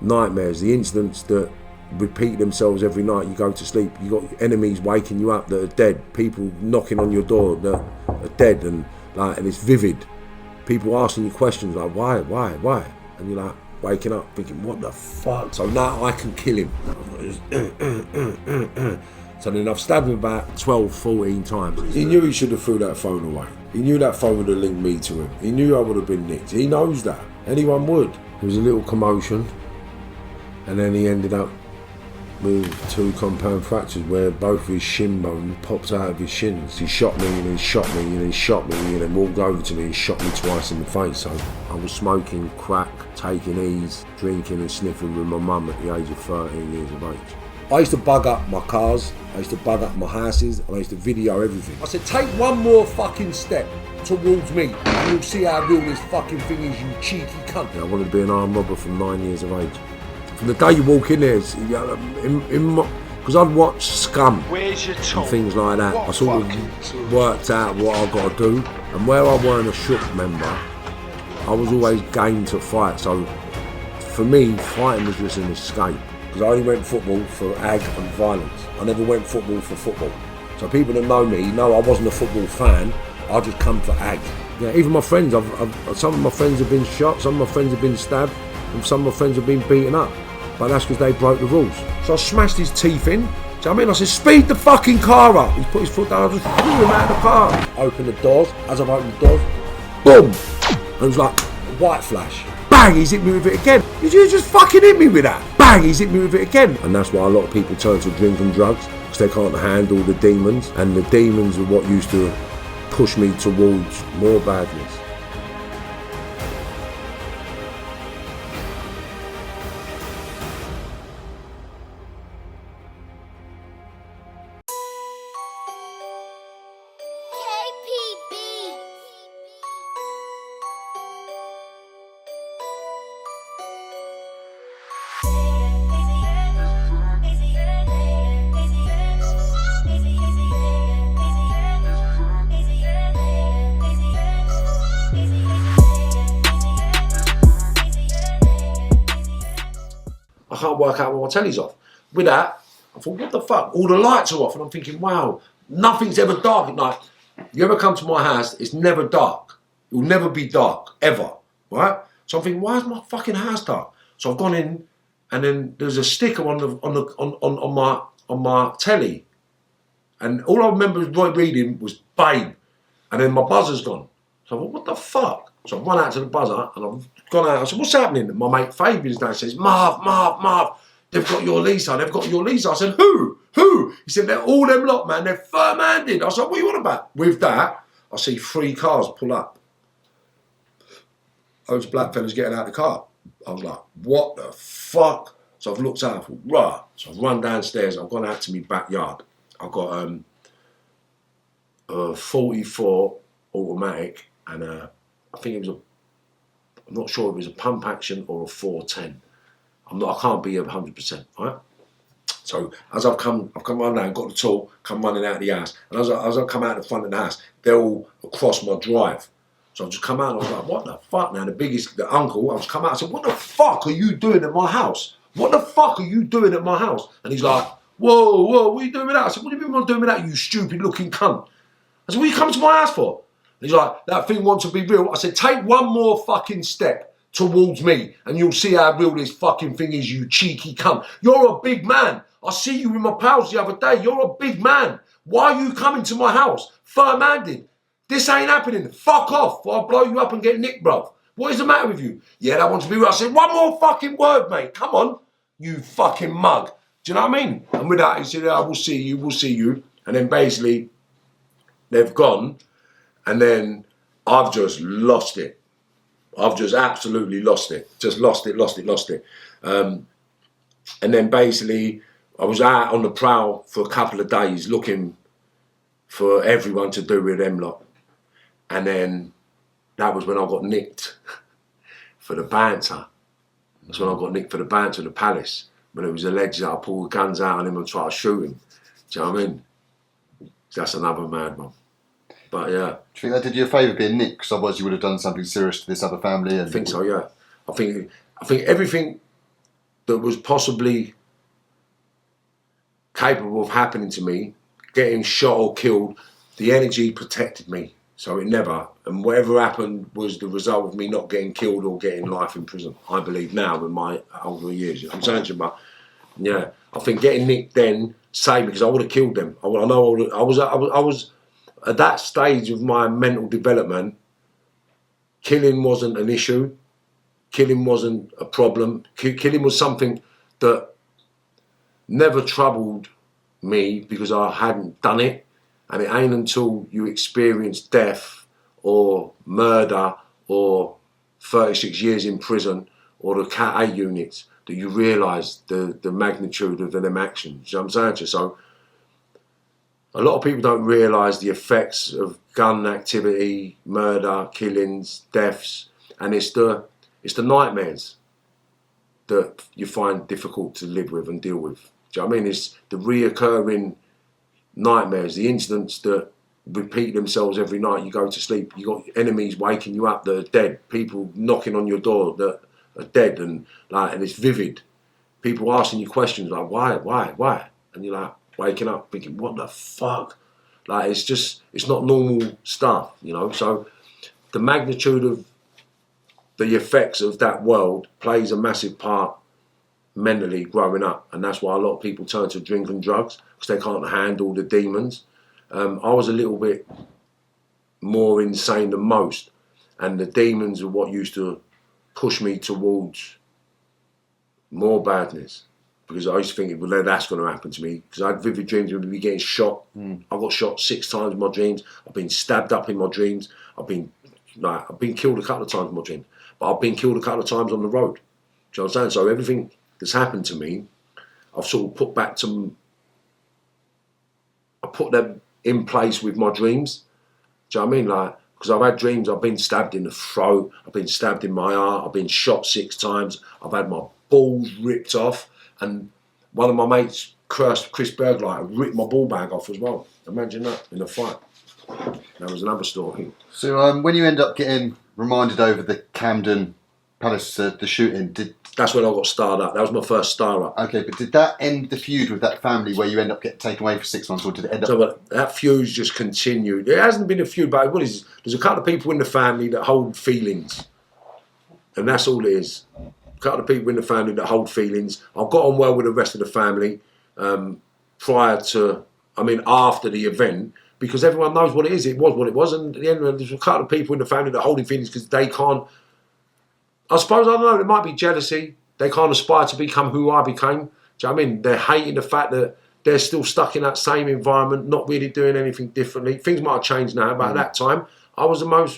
nightmares, the incidents that repeat themselves every night. You go to sleep, you got enemies waking you up that are dead, people knocking on your door that are dead, and it's vivid. People asking you questions like why, and you're like waking up thinking, what the fuck? So now I can kill him. So then I've stabbed him about 12, 14 times. He knew he should have threw that phone away. He knew that phone would have linked me to him. He knew I would have been nicked. He knows that. Anyone would. There was a little commotion, and then he ended up with 2 compound fractures where both of his shin bones popped out of his shins. He shot me and then shot me and then shot me and then walked over to me and shot me twice in the face. So I was smoking crack, taking ease, drinking and sniffing with my mum at the age of 13 years of age. I used to bug up my cars, I used to bug up my houses, and I used to video everything. I said, take one more fucking step towards me and you'll see how real this fucking thing is, you cheeky cunt. I wanted to be an armed robber from 9 years of age. From the day you walk in there, because I'd watched Scum and things like that, I sort of worked out what I got to do. And where I weren't a shook member, I was always game to fight. So for me, fighting was just an escape. Because I only went football for ag and violence. I never went football for football. So people that know me know I wasn't a football fan. I just come for ag. Yeah, even my friends, some of my friends have been shot, some of my friends have been stabbed, and some of my friends have been beaten up. But that's because they broke the rules. So I smashed his teeth in. Do you know what I mean? I said, speed the fucking car up. He put his foot down, I just threw him out of the car. Opened the doors. As I've opened the doors, boom! And it was like a white flash. Bang, he's hit me with it again. You just fucking hit me with that. Bang, he's hit me with it again. And that's why a lot of people turn to drink and drugs, because they can't handle the demons. And the demons are what used to push me towards more badness. I can't work out when my telly's off. With that, I thought, what the fuck? All the lights are off, and I'm thinking, wow, nothing's ever dark at night. You ever come to my house, it's never dark. It will never be dark, ever, right? So I'm thinking, why is my fucking house dark? So I've gone in, and then there's a sticker on my telly, and all I remember reading was Babe, and then my buzzer's gone. So I thought, what the fuck? So I've run out to the buzzer, and I've gone out. I said, what's happening? And my mate Fabian's down says, Marv, they've got your Lisa, they've got your Lisa. I said, who? He said, they're all them lot, man, they're firm-handed. I said, what are you on about? With that, I see 3 cars pull up. Those black fellas getting out of the car. I was like, what the fuck? So I've looked out, I thought, rah. So I've run downstairs, I've gone out to my backyard. I've got a 44 automatic, and I think it was I'm not sure if it was a pump action or a 410. I can't be 100%, right? So as I've come running out, got the tool, come running out of the house, and as I come out the front of the house, they're all across my drive. So I've just come out and I was like, what the fuck now? The uncle, I was come out, I said, what the fuck are you doing at my house? What the fuck are you doing at my house? And he's like, whoa, what are you doing with that? I said, what do you mean I'm doing with that, you stupid looking cunt? I said, what are you coming to my house for? And he's like, that thing wants to be real. I said, take one more fucking step towards me and you'll see how real this fucking thing is, you cheeky cunt. You're a big man. I see you with my pals the other day. You're a big man. Why are you coming to my house firm-handed? This ain't happening. Fuck off or I'll blow you up and get nicked, bruv. What is the matter with you? Yeah, that wants to be real. I said, one more fucking word, mate. Come on, you fucking mug. Do you know what I mean? And with that, he said, I will see you. And then basically, they've gone. And then I've just lost it. I've just absolutely lost it. Just lost it. And then basically, I was out on the prowl for a couple of days looking for everyone to do with them lot. And then that was when I got nicked for the banter. That's when I got nicked for the banter at the palace. When it was alleged that I pulled the guns out on him and tried to shoot him. Do you know what I mean? That's another mad one. But yeah. Do you think that did you a favour being nicked? Because otherwise you would have done something serious to this other family. I think so, yeah. I think everything that was possibly capable of happening to me, getting shot or killed, the energy protected me. So it never, and whatever happened was the result of me not getting killed or getting life in prison. I believe now in my older years. I'm saying to you, but yeah, I think getting nicked then saved me because I would have killed them. I was at that stage of my mental development. Killing wasn't an issue. Killing wasn't a problem. Killing was something that never troubled me because I hadn't done it. And it ain't until you experience death or murder or 36 years in prison or the Cat A units that you realise the magnitude of them actions. You know what I'm saying to you? So a lot of people don't realise the effects of gun activity, murder, killings, deaths, and it's the nightmares that you find difficult to live with and deal with. Do you know what I mean? It's the reoccurring nightmares, the incidents that repeat themselves every night you go to sleep. You got enemies waking you up that are dead, people knocking on your door that are dead, and it's vivid. People asking you questions like why, and you're like waking up thinking what the fuck, it's not normal stuff, you know. So the magnitude of the effects of that world plays a massive part mentally growing up, and that's why a lot of people turn to drink and drugs because they can't handle the demons. I was a little bit more insane than most, and the demons are what used to push me towards more badness because I used to think, well, that's going to happen to me because I had vivid dreams of me getting shot. I got shot 6 times in my dreams. I've been stabbed up in my dreams. I've been killed a couple of times in my dreams, but I've been killed a couple of times on the road. Do you know what I'm saying? So everything that's happened to me, I've sort of put back to. I put them in place with my dreams. Do you know what I mean? Because I've had dreams, I've been stabbed in the throat, I've been stabbed in my heart, I've been shot 6 times, I've had my balls ripped off, and one of my mates, Chris Bergleiter, ripped my ball bag off as well. Imagine that in a fight. That was another story. So when you end up getting reminded over the Camden Palace, the shooting, that's when I got starred up. That was my first star up. Okay, but did that end the feud with that family where you end up getting taken away for 6 months, or did it end up... So that feud's just continued. It hasn't been a feud, but there's a couple of people in the family that hold feelings. And that's all it is. A couple of people in the family that hold feelings. I've got on well with the rest of the family after the event, because everyone knows what it is. It was what it was. And at the end, there's a couple of people in the family that are holding feelings because they can't... I suppose, I don't know, it might be jealousy. They can't aspire to become who I became. Do you know what I mean? They're hating the fact that they're still stuck in that same environment, not really doing anything differently. Things might have changed now, but at that time, I don't know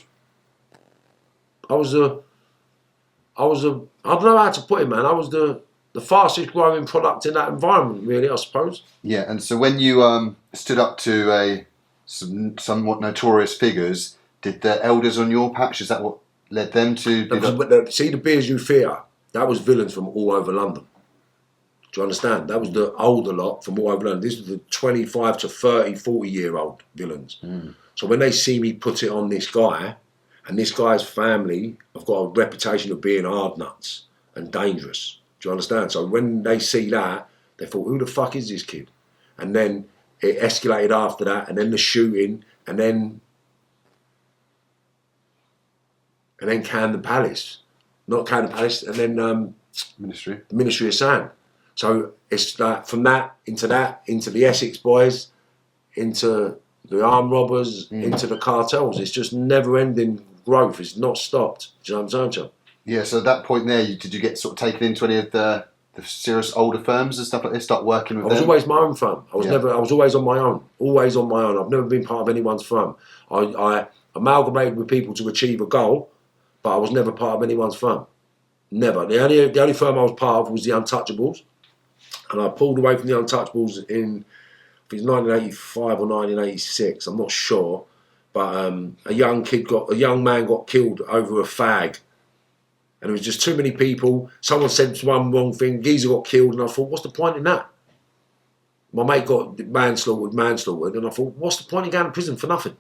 how to put it, man. I was the fastest growing product in that environment, really, I suppose. Yeah, and so when you stood up to somewhat notorious figures, did the elders on your patch, is that what led them to... See, the Beers You Fear, that was villains from all over London. Do you understand? That was the older lot from all over London. This was the 25 to 30, 40-year-old villains. So when they see me put it on this guy, and this guy's family have got a reputation of being hard nuts and dangerous. Do you understand? So when they see that, they thought, who the fuck is this kid? And then it escalated after that, and then the shooting, and then Camden Palace. Not Camden Palace, and then Ministry. The Ministry of Sound. So it's like from that, into the Essex boys, into the armed robbers, into the cartels. It's just never-ending growth. It's not stopped. Do you know what I'm saying, John? Yeah, so at that point there, did you get sort of taken into any of the serious older firms and stuff like this, start working with them? I was always my own firm. I was always on my own. Always on my own. I've never been part of anyone's firm. I amalgamated with people to achieve a goal, but I was never part of anyone's firm. Never. The only firm I was part of was the Untouchables, and I pulled away from the Untouchables in, I think it's 1985 or 1986. I'm not sure, but a young man got killed over a fag, and it was just too many people. Someone said one wrong thing. Geezer got killed, and I thought, what's the point in that? My mate got manslaughtered, and I thought, what's the point in going to prison for nothing?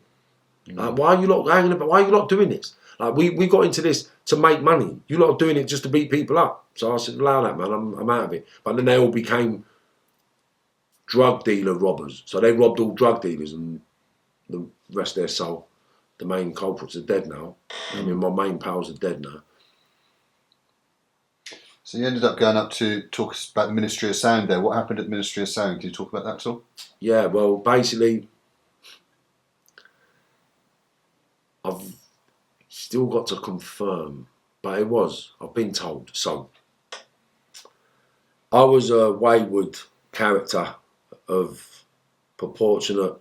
Like, why are you lot doing this? Like we got into this to make money. You lot are doing it just to beat people up. So I said, allow that, man. I'm out of it. But then they all became drug dealer robbers. So they robbed all drug dealers, and the rest of their soul. The main culprits are dead now. I mean, my main pals are dead now. So you ended up going up to talk about the Ministry of Sound there. What happened at the Ministry of Sound? Can you talk about that at all? Yeah, well, basically, I've still got to confirm, but I've been told. So, I was a wayward character of proportionate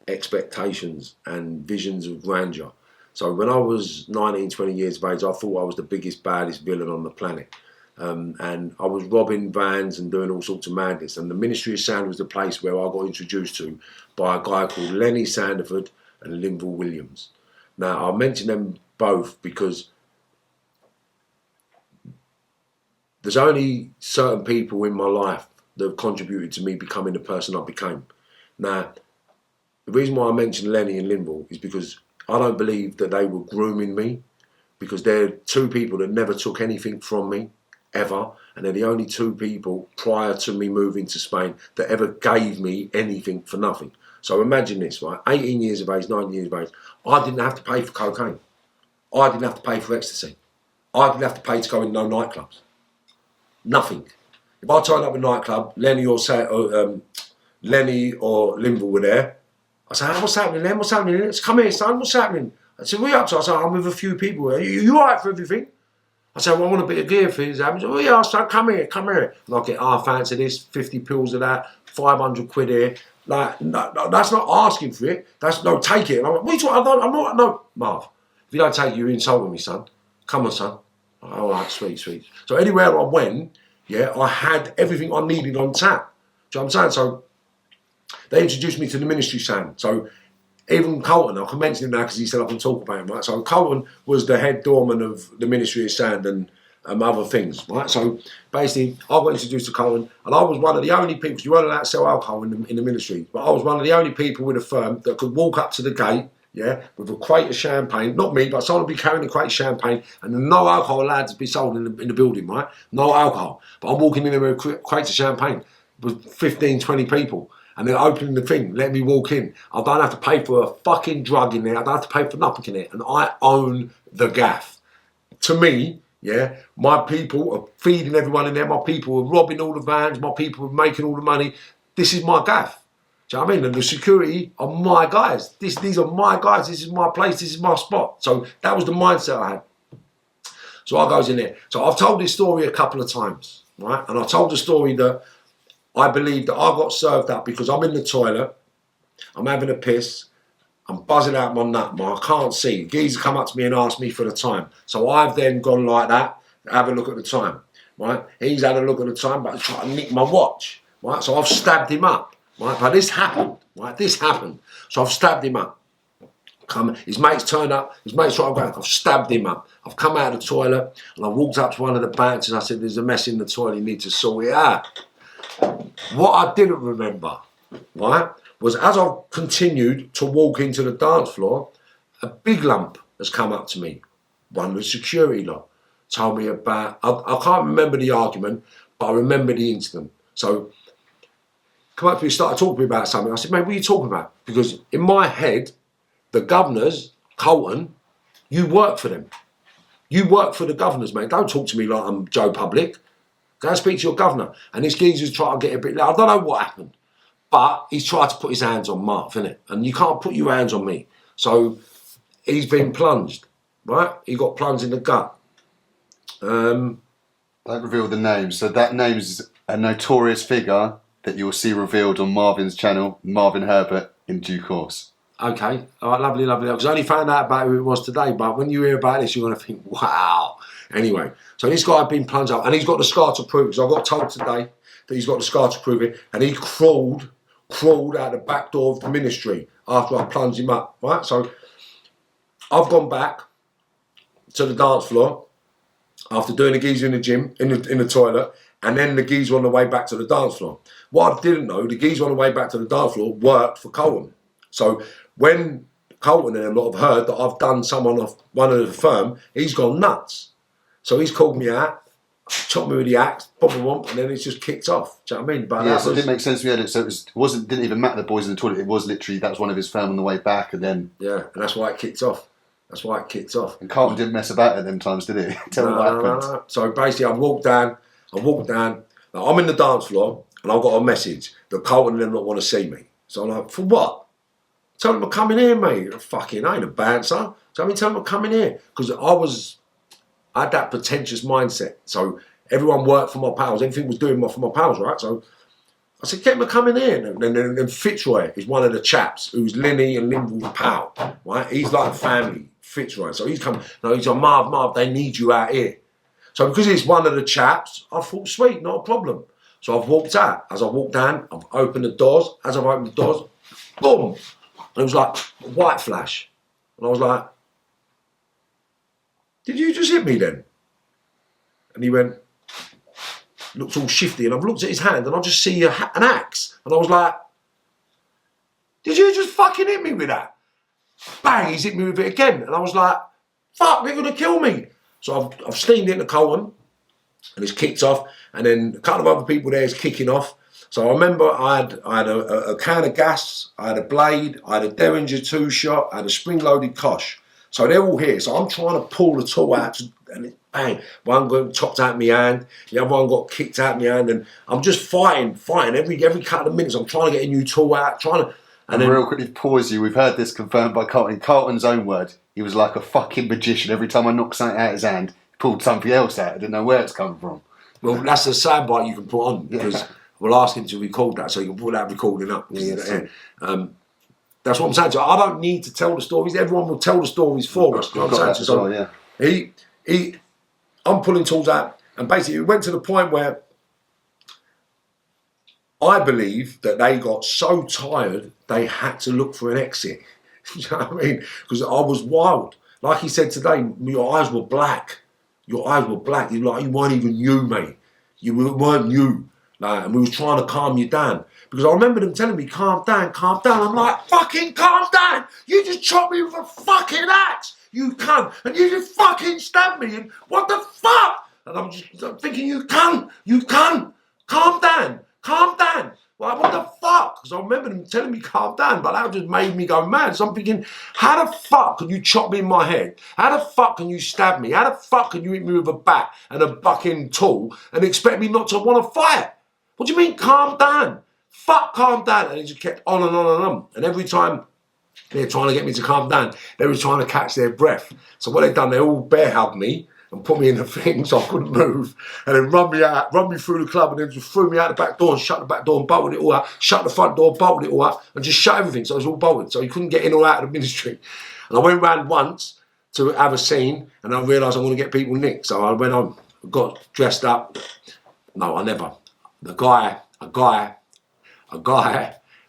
expectations and visions of grandeur. So when I was 19, 20 years of age, I thought I was the biggest, baddest villain on the planet. And I was robbing vans and doing all sorts of madness. And the Ministry of Sound was the place where I got introduced to by a guy called Lenny Sanderford and Linville Williams. Now, I mention them both because there's only certain people in my life that have contributed to me becoming the person I became. Now, the reason why I mention Lenny and Linville is because I don't believe that they were grooming me, because they're two people that never took anything from me, ever, and they're the only two people prior to me moving to Spain that ever gave me anything for nothing. So imagine this, right? 18 years of age, 19 years of age, I didn't have to pay for cocaine. I didn't have to pay for ecstasy. I didn't have to pay to go in no nightclubs. Nothing. If I turned up a nightclub, Lenny or Linville were there, I said, hey, what's happening, Len? What's happening? Let's come here, son. What's happening? I said, what are you up to? I said, I'm with a few people. Are you all right for everything? I said, well, I want a bit of gear for his habits. Oh, yeah, I said, come here. And I get, fancy this, 50 pills of that, 500 quid here. Like, no, that's not asking for it. That's, no, take it. And I'm like, what are you talking? I'm not, no. Marv, if you don't take it, you're insulting me, son. Come on, son. All right, sweet. So anywhere I went, yeah, I had everything I needed on tap. Do you know what I'm saying? So they introduced me to the Ministry Sound. So even Colton, I can mention him now because he said I can talk about him, right? So Colton was the head doorman of the Ministry of Sound and other things, right? So basically, I got introduced to Colton, and I was one of the only people, you weren't allowed to sell alcohol in the ministry, but I was one of the only people with a firm that could walk up to the gate, yeah, with a crate of champagne, not me, but someone would be carrying a crate of champagne, and no alcohol allowed to be sold in the building, right? No alcohol. But I'm walking in there with a crate of champagne with 15, 20 people. And they're opening the thing, let me walk in. I don't have to pay for a fucking drug in there. I don't have to pay for nothing in it. And I own the gaff. To me, yeah, my people are feeding everyone in there. My people are robbing all the vans. My people are making all the money. This is my gaff. Do you know what I mean? And the security are my guys. These are my guys. This is my place. This is my spot. So that was the mindset I had. So I goes in there. So I've told this story a couple of times, right? And I told the story that I believe that I got served up because I'm in the toilet, I'm having a piss, I'm buzzing out my nut, I can't see. Geezer come up to me and ask me for the time. So I've then gone like that, have a look at the time, right? He's had a look at the time, but he's trying to nick my watch, right? So I've stabbed him up, right? But this happened, right? This happened. So I've stabbed him up. His mate's turned up, his mate's trying to go, I've stabbed him up. I've come out of the toilet and I walked up to one of the bouncers and I said, there's a mess in the toilet, you need to sort it out. What I didn't remember, right, was as I continued to walk into the dance floor, a big lump has come up to me. One of the security lot told me about, I can't remember the argument, but I remember the incident. So, come up to me, started talking to me about something. I said, mate, what are you talking about? Because in my head, the governors, Colton, you work for them. You work for the governors, mate. Don't talk to me like I'm Joe Public. Go and speak to your governor. And this geezer's trying to get a bit, I don't know what happened, but he's tried to put his hands on Marv, innit? And you can't put your hands on me. So he's been plunged, right? He got plunged in the gut. Don't reveal the name. So that name's a notorious figure that you'll see revealed on Marvin's channel, Marvin Herbert, in due course. Okay, all right, lovely. Because I only found out about who it was today, but when you hear about this, you're going to think, wow. Anyway, so this guy had been plunged up, and he's got the scar to prove it, because I got told today that he's got the scar to prove it, and he crawled out the back door of the ministry after I plunged him up, right? So I've gone back to the dance floor after doing the geezer in the gym, in the toilet, and then the geezer on the way back to the dance floor. What I didn't know, the geezer on the way back to the dance floor worked for Colton. So when Colton and them lot have heard that I've done someone off one of the firm. He's gone nuts. So he's called me out, chopped me with the axe, and then it's just kicked off. Do you know what I mean? But so it didn't make sense to me. So didn't even matter the boys in the toilet. It was literally, that was one of his firm on the way back, and then... Yeah, and that's why it kicked off. And Carlton didn't mess about at them times, did he? Tell me what happened. No. So basically, I walked down. Like, I'm in the dance floor, and I've got a message that Carlton and them not want to see me. So I'm like, for what? Tell them to come in here, mate. I ain't a bouncer. Tell them to come in here. Because I had that pretentious mindset. So everyone worked for my pals. Everything was doing for my pals, right? So I said, get them to come in here. And then Fitzroy is one of the chaps who's Linny and Linville's pal, right? He's like family, Fitzroy. So he's come, he's like, Marv, they need you out here. So because he's one of the chaps, I thought, sweet, not a problem. So I've walked out. As I walked down, I've opened the doors. As I've opened the doors, boom. And it was like a white flash. And I was like, did you just hit me then? And he went, looked all shifty, and I've looked at his hand and I just see an axe. And I was like, did you just fucking hit me with that? Bang, he's hit me with it again. And I was like, fuck, they're gonna kill me. So I've steamed into Colton and it's kicked off, and then a couple of other people there is kicking off. So I remember I had a can of gas, I had a blade, I had a Derringer 2-shot, I had a spring-loaded Kosh. So they're all here. So I'm trying to pull the tool out, and bang, one got chopped out my hand, the other one got kicked out my hand, and I'm just fighting. Every couple of minutes, I'm trying to get a new tool out, And then, real quickly, pause you. We've heard this confirmed by Carlton. Carlton's own word. He was like a fucking magician. Every time I knocked something out of his hand, he pulled something else out. I didn't know where it's coming from. Well, that's a soundbite you can put on, because we'll ask him to record that, so you can put that recording up. That's what I'm saying. So I don't need to tell the stories. Everyone will tell the stories for us. I'm pulling tools out, and basically it went to the point where I believe that they got so tired they had to look for an exit. You know what I mean? Because I was wild. Like he said today, your eyes were black. Your eyes were black. You weren't even you, mate. You weren't you. Like, and we was trying to calm you down. Because I remember them telling me, calm down, calm down. I'm like, fucking calm down. You just chopped me with a fucking axe, you cunt. And you just fucking stabbed me. And what the fuck? And I'm thinking, you cunt. Calm down. Like, what the fuck? Because I remember them telling me calm down, but that just made me go mad. So I'm thinking, how the fuck can you chop me in my head? How the fuck can you stab me? How the fuck can you hit me with a bat and a fucking tool and expect me not to want to fight? What do you mean, calm down? Fuck, calm down. And it just kept on and on and on. And every time they're trying to get me to calm down, they were trying to catch their breath. So what they've done, they all bear hugged me and put me in the thing so I couldn't move, and then run me through the club, and then just threw me out the back door and shut the back door and bolted it all out, shut the front door, bolted it all out, and just shut everything, so it was all bolted, so you couldn't get in or out of the ministry. And I went round once to have a scene, and I realised I want to get people nicked, so I went on, got dressed up. No, I never. A guy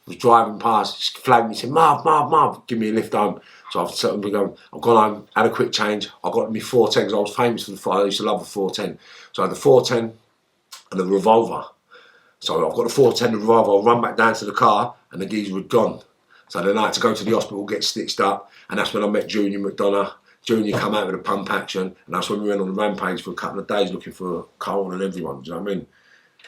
was driving past, just flagged me, said, Marv, give me a lift home. So I've gone home, had a quick change. I got me 410 because I was famous for the fire. I used to love the 410. So I had the 410 and the revolver. So I've got the 410 and the revolver. I run back down to the car and the geezer had gone. So then I had to go to the hospital, get stitched up, and that's when I met Junior McDonough. Junior come out with a pump action, and that's when we went on the rampage for a couple of days looking for Colton and everyone. Do you know what I mean?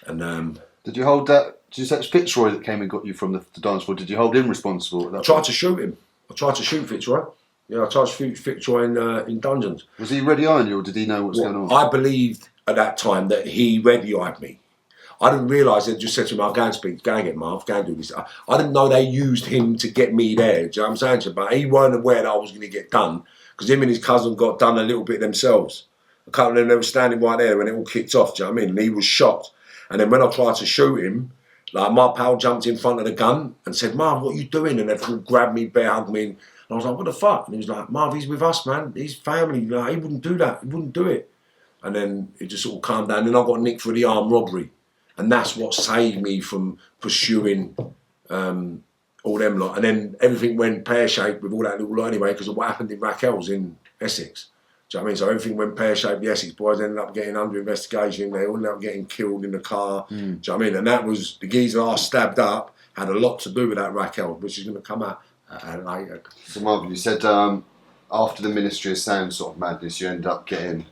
And did you hold that? Did you say it was Fitzroy that came and got you from the dance floor? Did you hold him responsible at that I tried to shoot him. I tried to shoot Fitzroy. Yeah, I tried to shoot Fitzroy in dungeons. Was he ready-eyeing you, or did he know what was going on? I believed at that time that he ready-eyed me. I didn't realise they just said to him, I'll go and speak, go and get Marv, go and do this. I didn't know they used him to get me there, do you know what I'm saying? But he weren't aware that I was going to get done, because him and his cousin got done a little bit themselves. A couple of them, they were standing right there when it all kicked off, do you know what I mean? And he was shocked. And then when I tried to shoot him, like, my pal jumped in front of the gun and said, Marv, what are you doing? And they grabbed me, bear hugged me. And I was like, what the fuck? And he was like, Marv, he's with us, man. He's family. Like, he wouldn't do that. He wouldn't do it. And then it just sort of calmed down. Then I got nicked for the armed robbery. And that's what saved me from pursuing all them lot. And then everything went pear-shaped with all that little lot anyway, because of what happened in Raquel's in Essex. Do you know what I mean? So everything went pear-shaped. The Essex boys ended up getting under investigation. They all ended up getting killed in the car. Do you know what I mean? And that was, the geezer I stabbed up had a lot to do with that Raquel, which is going to come out later. So Marvin, you said after the Ministry of Sound sort of madness, you ended up getting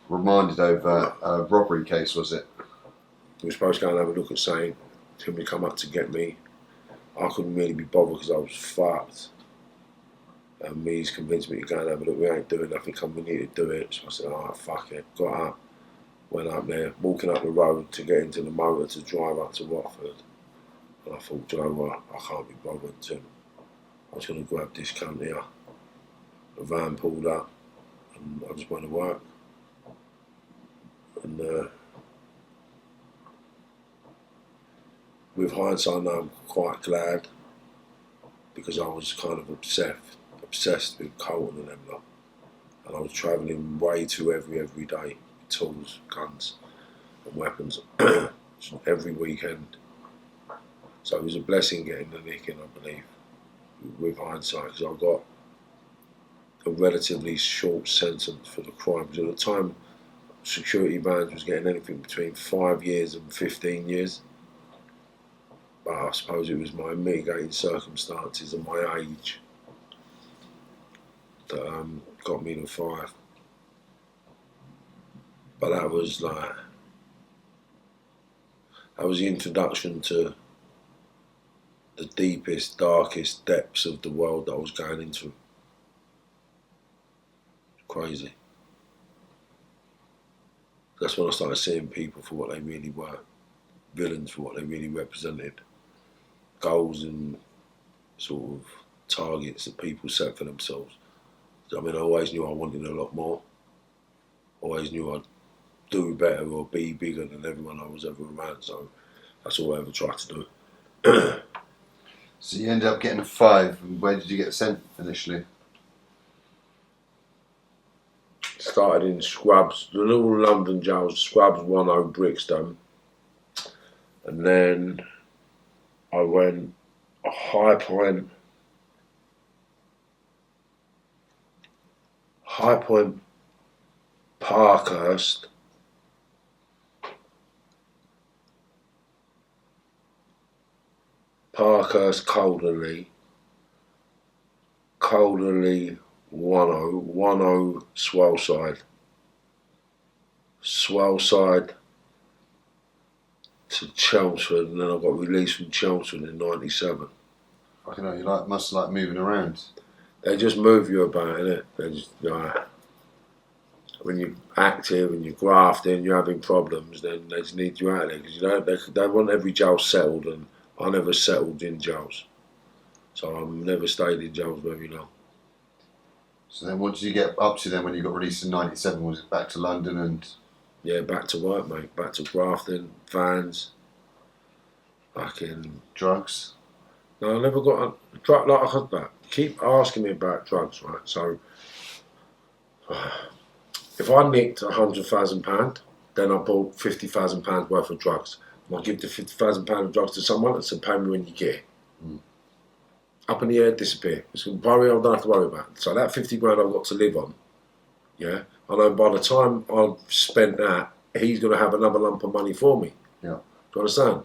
remanded over a robbery case, was it? We were supposed to go and have a look at saying, can we come up to get me? I couldn't really be bothered because I was fucked. And he's convinced me to go and have a look. We ain't doing nothing, we need to do it. So I said, alright, fuck it. Got up, went up there, walking up the road to get into the motor to drive up to Watford. And I thought, you know what, I can't be bothered to. I was going to grab this cunt here. The van pulled up and I just went to work. And with hindsight now, I'm quite glad because I was kind of obsessed with Colton and them lot. And I was travelling way too heavy every day, tools, guns and weapons every weekend. So it was a blessing getting the nick in, I believe, with hindsight, because I got a relatively short sentence for the crimes. At the time, security bans was getting anything between 5 years and 15 years. But I suppose it was my mitigating circumstances and my age that got me to 5. But that was the introduction to the deepest, darkest depths of the world that I was going into. Crazy. That's when I started seeing people for what they really were, villains for what they really represented, goals and sort of targets that people set for themselves. I mean, I always knew I wanted a lot more. Always knew I'd do better or be bigger than everyone I was ever around, so that's all I ever tried to do. So you ended up getting a 5, and where did you get sent initially? Started in Scrubs, the little London jails, Scrubs 10 Brixton, and then I went a High Point, Parkhurst, Calderley, 10 Swellside to Chelmsford, and then I got released from Chelmsford in '97. I know, you must like moving around. They just move you about, innit? They just when you're active and you're grafting, you're having problems, then they just need you out there because they want every jail settled, and I never settled in jails, so I've never stayed in jails very long. So then, what did you get up to then when you got released in '97? Was it back to London and? Yeah, back to work, mate. Back to grafting, vans, fucking drugs. No, I never got a drug. Like I heard that. Keep asking me about drugs, right? So, if I nicked £100,000, then I bought £50,000 worth of drugs. And I give the £50,000 of drugs to someone and say, pay me when you get it. Up in the air, disappear. It's a worry I don't have to worry about. So that 50 grand I've got to live on, yeah, I know by the time I've spent that, he's going to have another lump of money for me. Yeah. Do you understand?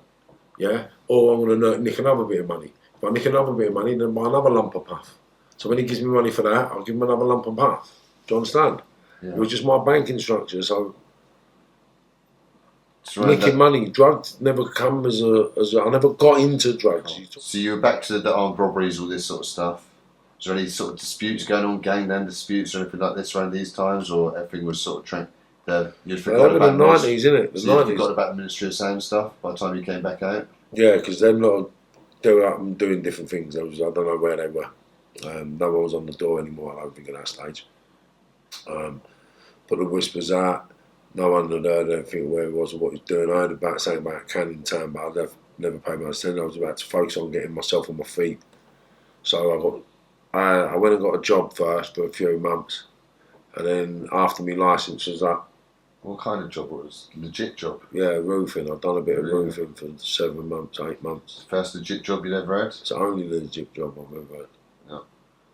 Yeah? Or I'm going to nick another bit of money. If I nick another bit of money, then buy another lump of puff. So when he gives me money for that, I'll give him another lump of puff. Do you understand? Yeah. It was just my banking structure, so nicking money, drugs never come as a. I never got into drugs. Oh. So you were back to the armed robberies, all this sort of stuff. Was there any sort of disputes going on, gangland disputes or anything like this around these times, or everything was sort of you'd forgot about the 90s, innit? The 90s. You forgot about the Ministry of Sound stuff by the time you came back out? Yeah, because them lot they were up doing different things. I don't know where they were. No one was on the door anymore, I don't think, at that stage. Put the whispers out. No one had heard anything where it was or what he was doing. I heard saying about Canning Town, but I never paid my attention. I was about to focus on getting myself on my feet. So I went and got a job first for a few months, and then after my licence was up. What kind of job was it? Legit job? Yeah, roofing. I've done a bit of roofing for 7 months, 8 months. First legit job you'd ever had? It's the only legit job I've ever had. Yeah.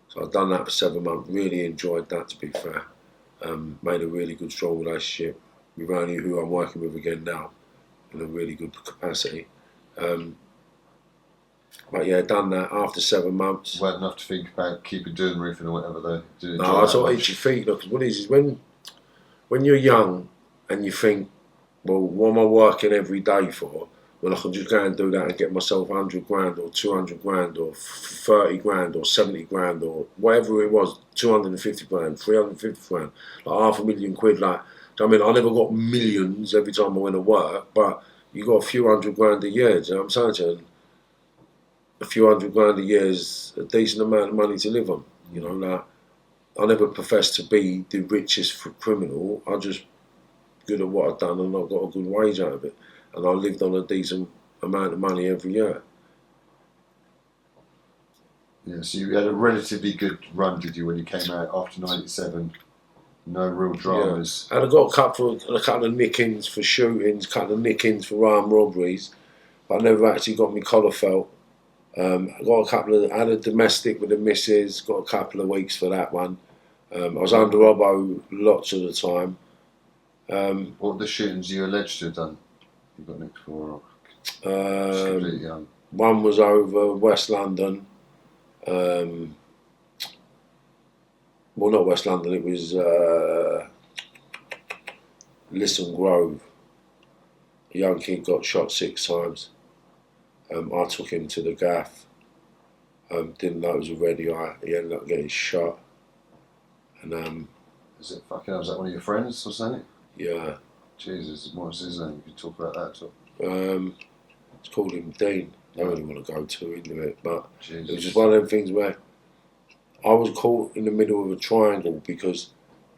So I've done that for 7 months. Really enjoyed that, to be fair. Made a really good, strong relationship with only who I'm working with again now, in a really good capacity. But yeah, done that after 7 months. Weren't enough to think about keeping doing roofing or whatever though. No, I sort of itchy feet. Look, what it is when you're young and you think, well, what am I working every day for? Well, I can just go and do that and get myself 100 grand or 200 grand or 30 grand or 70 grand or whatever it was, 250 grand, 350 grand, like £500,000. Like, I mean, I never got millions every time I went to work, but you got a few £100 a year. Do you know what I'm saying to you? A few £100 a year is a decent amount of money to live on. You know, like, I never professed to be the richest criminal. I just good at what I've done and I got a good wage out of it. And I lived on a decent amount of money every year. Yeah, so you had a relatively good run, did you, when you came out after 97? No real dramas. Yeah. And I got a couple of nickings for shootings, a couple of nickings for armed robberies, but I never actually got my collar felt. I had a domestic with the missus, got a couple of weeks for that one. I was under Robbo lots of the time. What were the shootings you alleged to have done? You got nicked for? One was over West London. Well, not West London, it was Lisson Grove. A young kid got shot 6 times. I took him to the gaff. Didn't know it was a red eye. He ended up getting shot. And is it fucking? Was that one of your friends or something? Yeah. Jesus, what's his name? You could talk about that too. It's called him Dean. I don't really want to go too into it, but Jesus. It was just one of them things where I was caught in the middle of a triangle because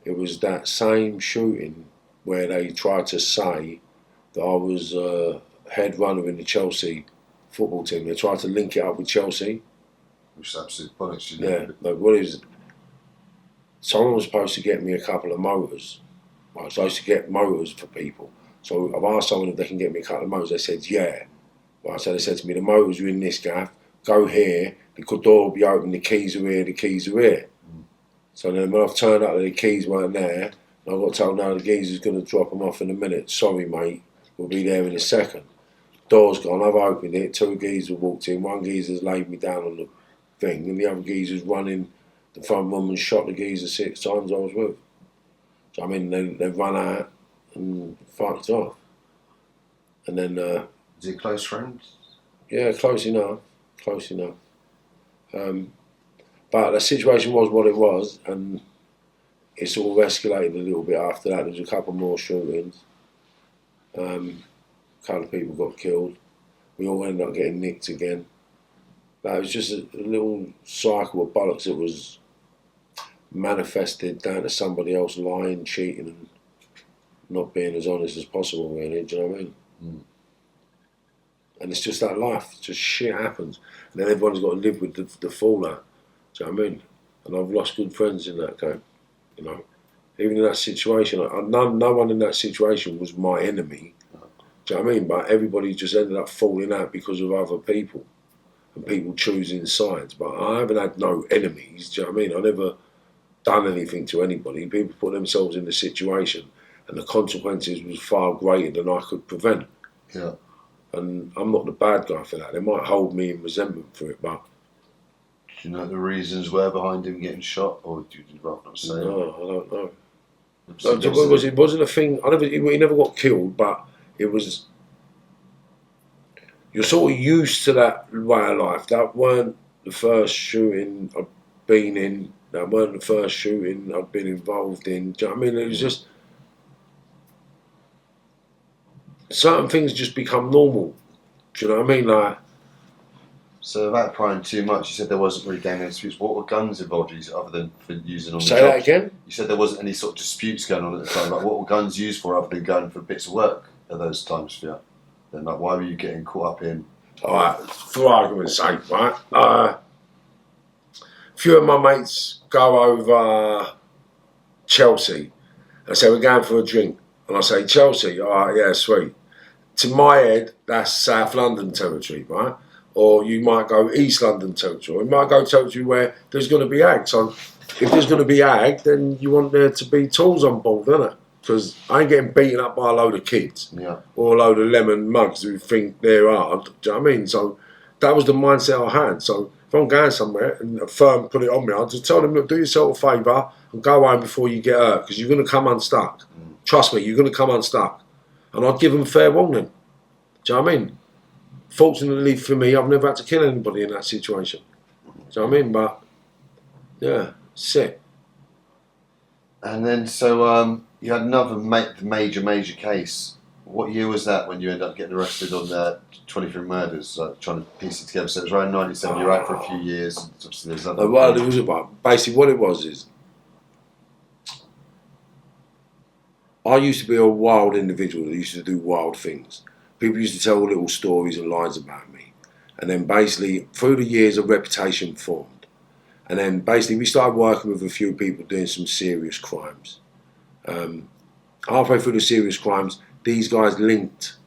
it was that same shooting where they tried to say that I was head runner in the Chelsea football team. They tried to link it up with Chelsea. Which is absolute bollocks. Yeah, like what is? Someone was supposed to get me a couple of motors. I was supposed to get motors for people. So I've asked someone if they can get me a couple of motors. They said, yeah. Right, so they said to me, the motors are in this gaff, go here, the door will be open, the keys are here, the keys are here. So then when I've turned up, the keys weren't there, and I got told, no, the geezer's going to drop them off in a minute. Sorry, mate, we'll be there in a second. Door's gone, I've opened it, 2 geezers walked in, one geezer's laid me down on the thing, and the other geezer's run in the front room and shot the geezer 6 times I was with. So I mean, they've run out and fucked off. And then... is he a close friend? Yeah, close enough. But the situation was what it was, and it sort of escalated a little bit after that. There was a couple more shootings. A couple of people got killed. We all ended up getting nicked again. It was just a little cycle of bollocks that was manifested down to somebody else lying, cheating, and not being as honest as possible, really. Do you know what I mean? And it's just that life. Just shit happens. And then everyone's got to live with the fallout. Do you know what I mean? And I've lost good friends in that game. You know, even in that situation, no one in that situation was my enemy. Do you know what I mean? But everybody just ended up falling out because of other people and people choosing sides. But I haven't had no enemies. Do you know what I mean? I never done anything to anybody. People put themselves in the situation, and the consequences was far greater than I could prevent. Yeah. And I'm not the bad guy for that. They might hold me in resentment for it, but... Do you know what the reasons were behind him getting shot, or did you rather not say? No, I don't know. It wasn't a thing... He never got killed, but it was... You're sort of used to that way of life. That weren't the first shooting I've been in. That weren't the first shooting I've been involved in. Do you know what I mean? It was just... Certain things just become normal. Do you know what I mean? Like, so without prying too much, you said there wasn't really gang disputes. What were guns involved other than for using on the say jobs? that again? You said there wasn't any sort of disputes going on at the time. Like, what were guns used for other than going for bits of work at those times for you? Then, like, why were you getting caught up in? All right, for argument's sake, right? A few of my mates go over Chelsea and say, we're going for a drink. And I say, Chelsea? All right, yeah, sweet. To my head, that's South London territory, right? Or you might go East London territory. Or you might go territory where there's going to be ag. So if there's going to be ag, then you want there to be tools on board, don't it? Because I ain't getting beaten up by a load of kids. Yeah. Or a load of lemon mugs who think they're hard. Do you know what I mean? So that was the mindset I had. So if I'm going somewhere and a firm put it on me, I'll just tell them, look, do yourself a favour and go home before you get hurt, because you're going to come unstuck. Trust me, you're going to come unstuck. And I'd give them fair warning. Do you know what I mean? Fortunately for me, I've never had to kill anybody in that situation. Do you know what I mean? But, yeah, sick. And then, so you had another major case. What year was that when you ended up getting arrested on the 23 murders? Like, trying to piece it together. So it was around 97. You were out for a few years. Obviously, there's other. Well, it was about basically what it was is I used to be a wild individual that used to do wild things. People used to tell little stories and lies about me, and then basically through the years a reputation formed, and then basically we started working with a few people doing some serious crimes. Halfway through the serious crimes, these guys linked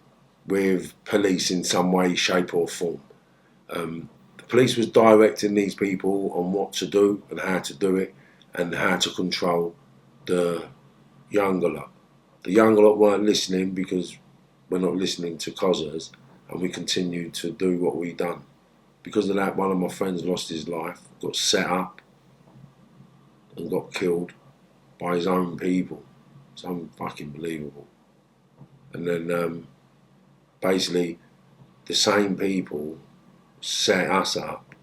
with police in some way, shape or form. The police was directing these people on what to do and how to do it and how to control the younger lot. The younger lot weren't listening because we're not listening to causes, and we continued to do what we done. Because of that, one of my friends lost his life, got set up and got killed by his own people. It's unfucking believable. And then basically the same people set us up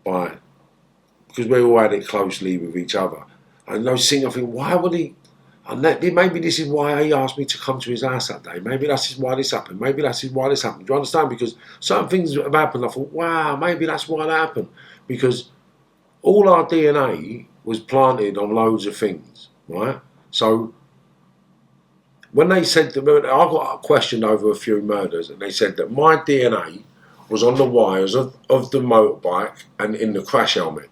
because we all had it closely with each other. And I think, why would he? And maybe this is why he asked me to come to his house that day. Maybe that's why this happened. Maybe that's why this happened. Do you understand? Because certain things have happened. I thought, wow, maybe that's why that happened. Because all our DNA was planted on loads of things, right? So when they said that, I got questioned over a few murders, and they said that my DNA was on the wires of the motorbike and in the crash helmet.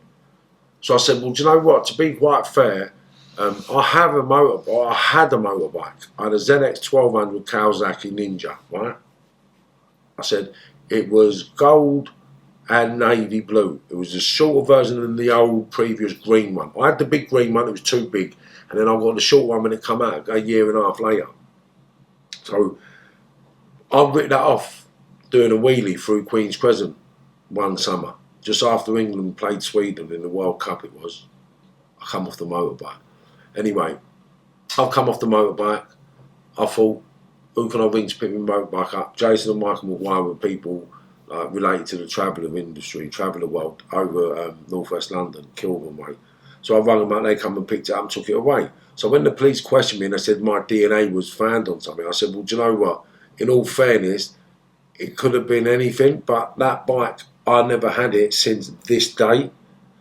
So I said, well, do you know what? To be quite fair, I had a motorbike. I had a ZX 1200 Kawasaki Ninja, right? I said it was gold and navy blue. It was a shorter version than the old previous green one. I had the big green one, it was too big, and then I got the short one when it came out a year and a half later. So I ripped that off doing a wheelie through Queen's Crescent one summer, just after England played Sweden in the World Cup it was. I come off the motorbike. Anyway, I've come off the motorbike. I thought, who can I ring to pick my motorbike up? Jason and Michael McGuire were people related to the traveller industry, traveller world, over northwest London, Kilburn way. So I rang them up, they come and picked it up and took it away. So when the police questioned me and they said my DNA was found on something, I said, well, do you know what? In all fairness, it could have been anything, but that bike, I never had it since this date.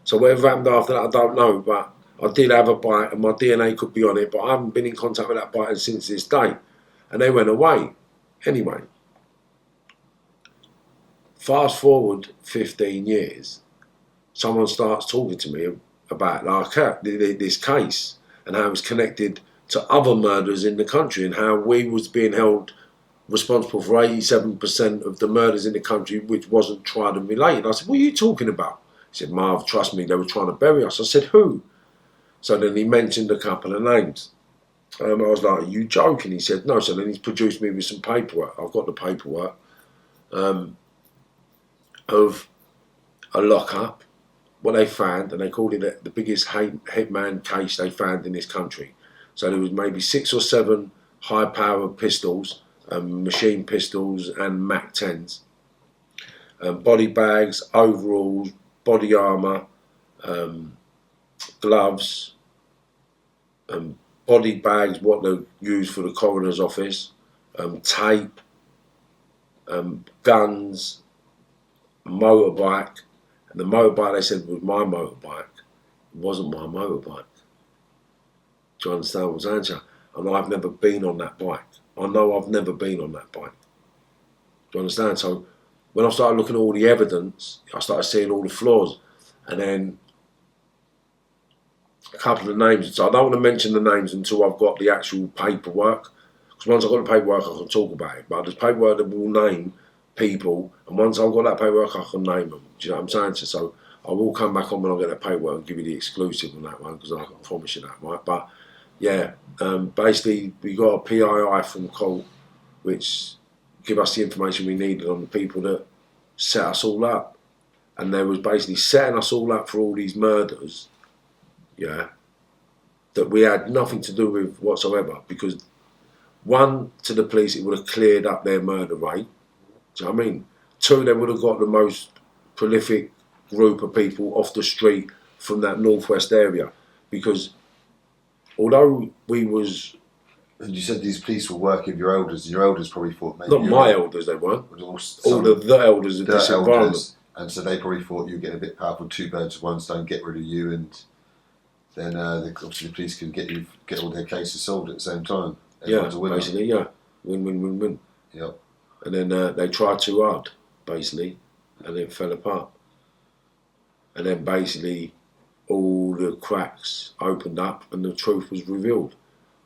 So whatever happened after that, I don't know, but I did have a bike and my DNA could be on it, but I haven't been in contact with that bike since this day. And they went away. Anyway, fast forward 15 years, someone starts talking to me about this case and how it was connected to other murders in the country and how we was being held responsible for 87% of the murders in the country which wasn't tried and related. I said, what are you talking about? He said, Marv, trust me, they were trying to bury us. I said, who? So then he mentioned a couple of names. I was like, are you joking? He said, no. So then he's produced me with some paperwork. I've got the paperwork of a lockup, what they found, and they called it the biggest hitman case they found in this country. So there was maybe 6 or 7 high-powered pistols, machine pistols and Mac 10s, body bags, overalls, body armour, gloves, body bags, what they use for the coroner's office, tape, guns, motorbike. And the motorbike, they said, was my motorbike. It wasn't my motorbike. Do you understand what I'm saying? And I've never been on that bike. I know I've never been on that bike. Do you understand? So when I started looking at all the evidence, I started seeing all the flaws. And then a couple of names. So I don't want to mention the names until I've got the actual paperwork. Because once I've got the paperwork, I can talk about it. But there's paperwork that will name people. And once I've got that paperwork, I can name them. Do you know what I'm saying? So I will come back on when I get that paperwork and give you the exclusive on that one, because I can promise you that, right? But yeah, basically we got a PII from Colt, which give us the information we needed on the people that set us all up. And they was basically setting us all up for all these murders, yeah, that we had nothing to do with whatsoever. Because one, to the police, it would have cleared up their murder rate. Do you know what I mean? Two, they would have got the most prolific group of people off the street from that northwest area. Because although we was... And you said these police were working with your elders, and your elders probably thought maybe... Not my elders, they weren't. All the elders of this environment. And so they probably thought you were getting a bit powerful, 2 birds with 1 stone, get rid of you, and then obviously the police can get all their cases solved at the same time. Everyone's a winner. Basically, yeah. Win. Yep. And then they tried too hard, basically, and it fell apart. And then basically all the cracks opened up and the truth was revealed.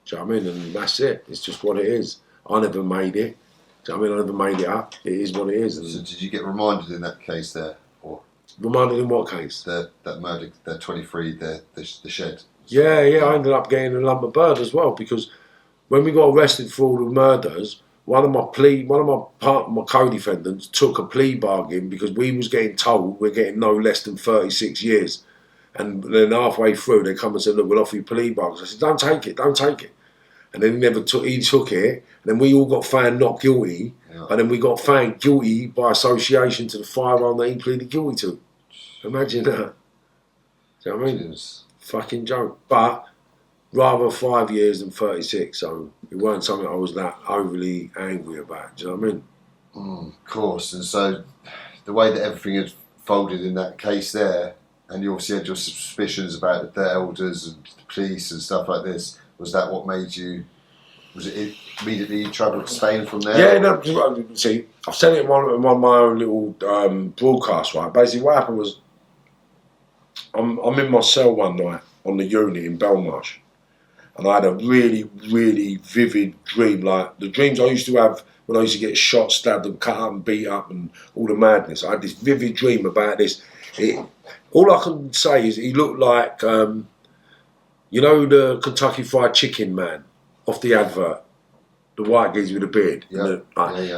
Do you know what I mean? And that's it. It's just what it is. I never made it. Do you know what I mean? I never made it up. It is what it is. And so did you get reminded in that case there? Or reminded in what case? That murder, that 23, the shed. Yeah, I ended up getting a lump of bird as well, because when we got arrested for all the murders, one of my co-defendants took a plea bargain because we was getting told we're getting no less than 36 years. And then halfway through, they come and said, look, we'll offer you plea bargains. I said, don't take it. And then he took it, and then we all got found not guilty, and then we got found guilty by association to the firearm that he pleaded guilty to. Imagine that. Do you know what I mean? It's fucking joke. But rather 5 years than 36, so it weren't something I was that overly angry about. Do you know what I mean? Of course. And so the way that everything had folded in that case there, and you obviously had your suspicions about the elders and the police and stuff like this, was that what made you... Was it immediately you travelled to Spain from there? Yeah, no, see, I've said it in one of my own little broadcasts, right? Basically what happened was, I'm in my cell one night on the unit in Belmarsh, and I had a really, really vivid dream, like the dreams I used to have when I used to get shot, stabbed and cut up and beat up and all the madness. I had this vivid dream about this. All I can say is he looked like, you know, the Kentucky Fried Chicken man off the advert, the white geezer with a beard. Yeah.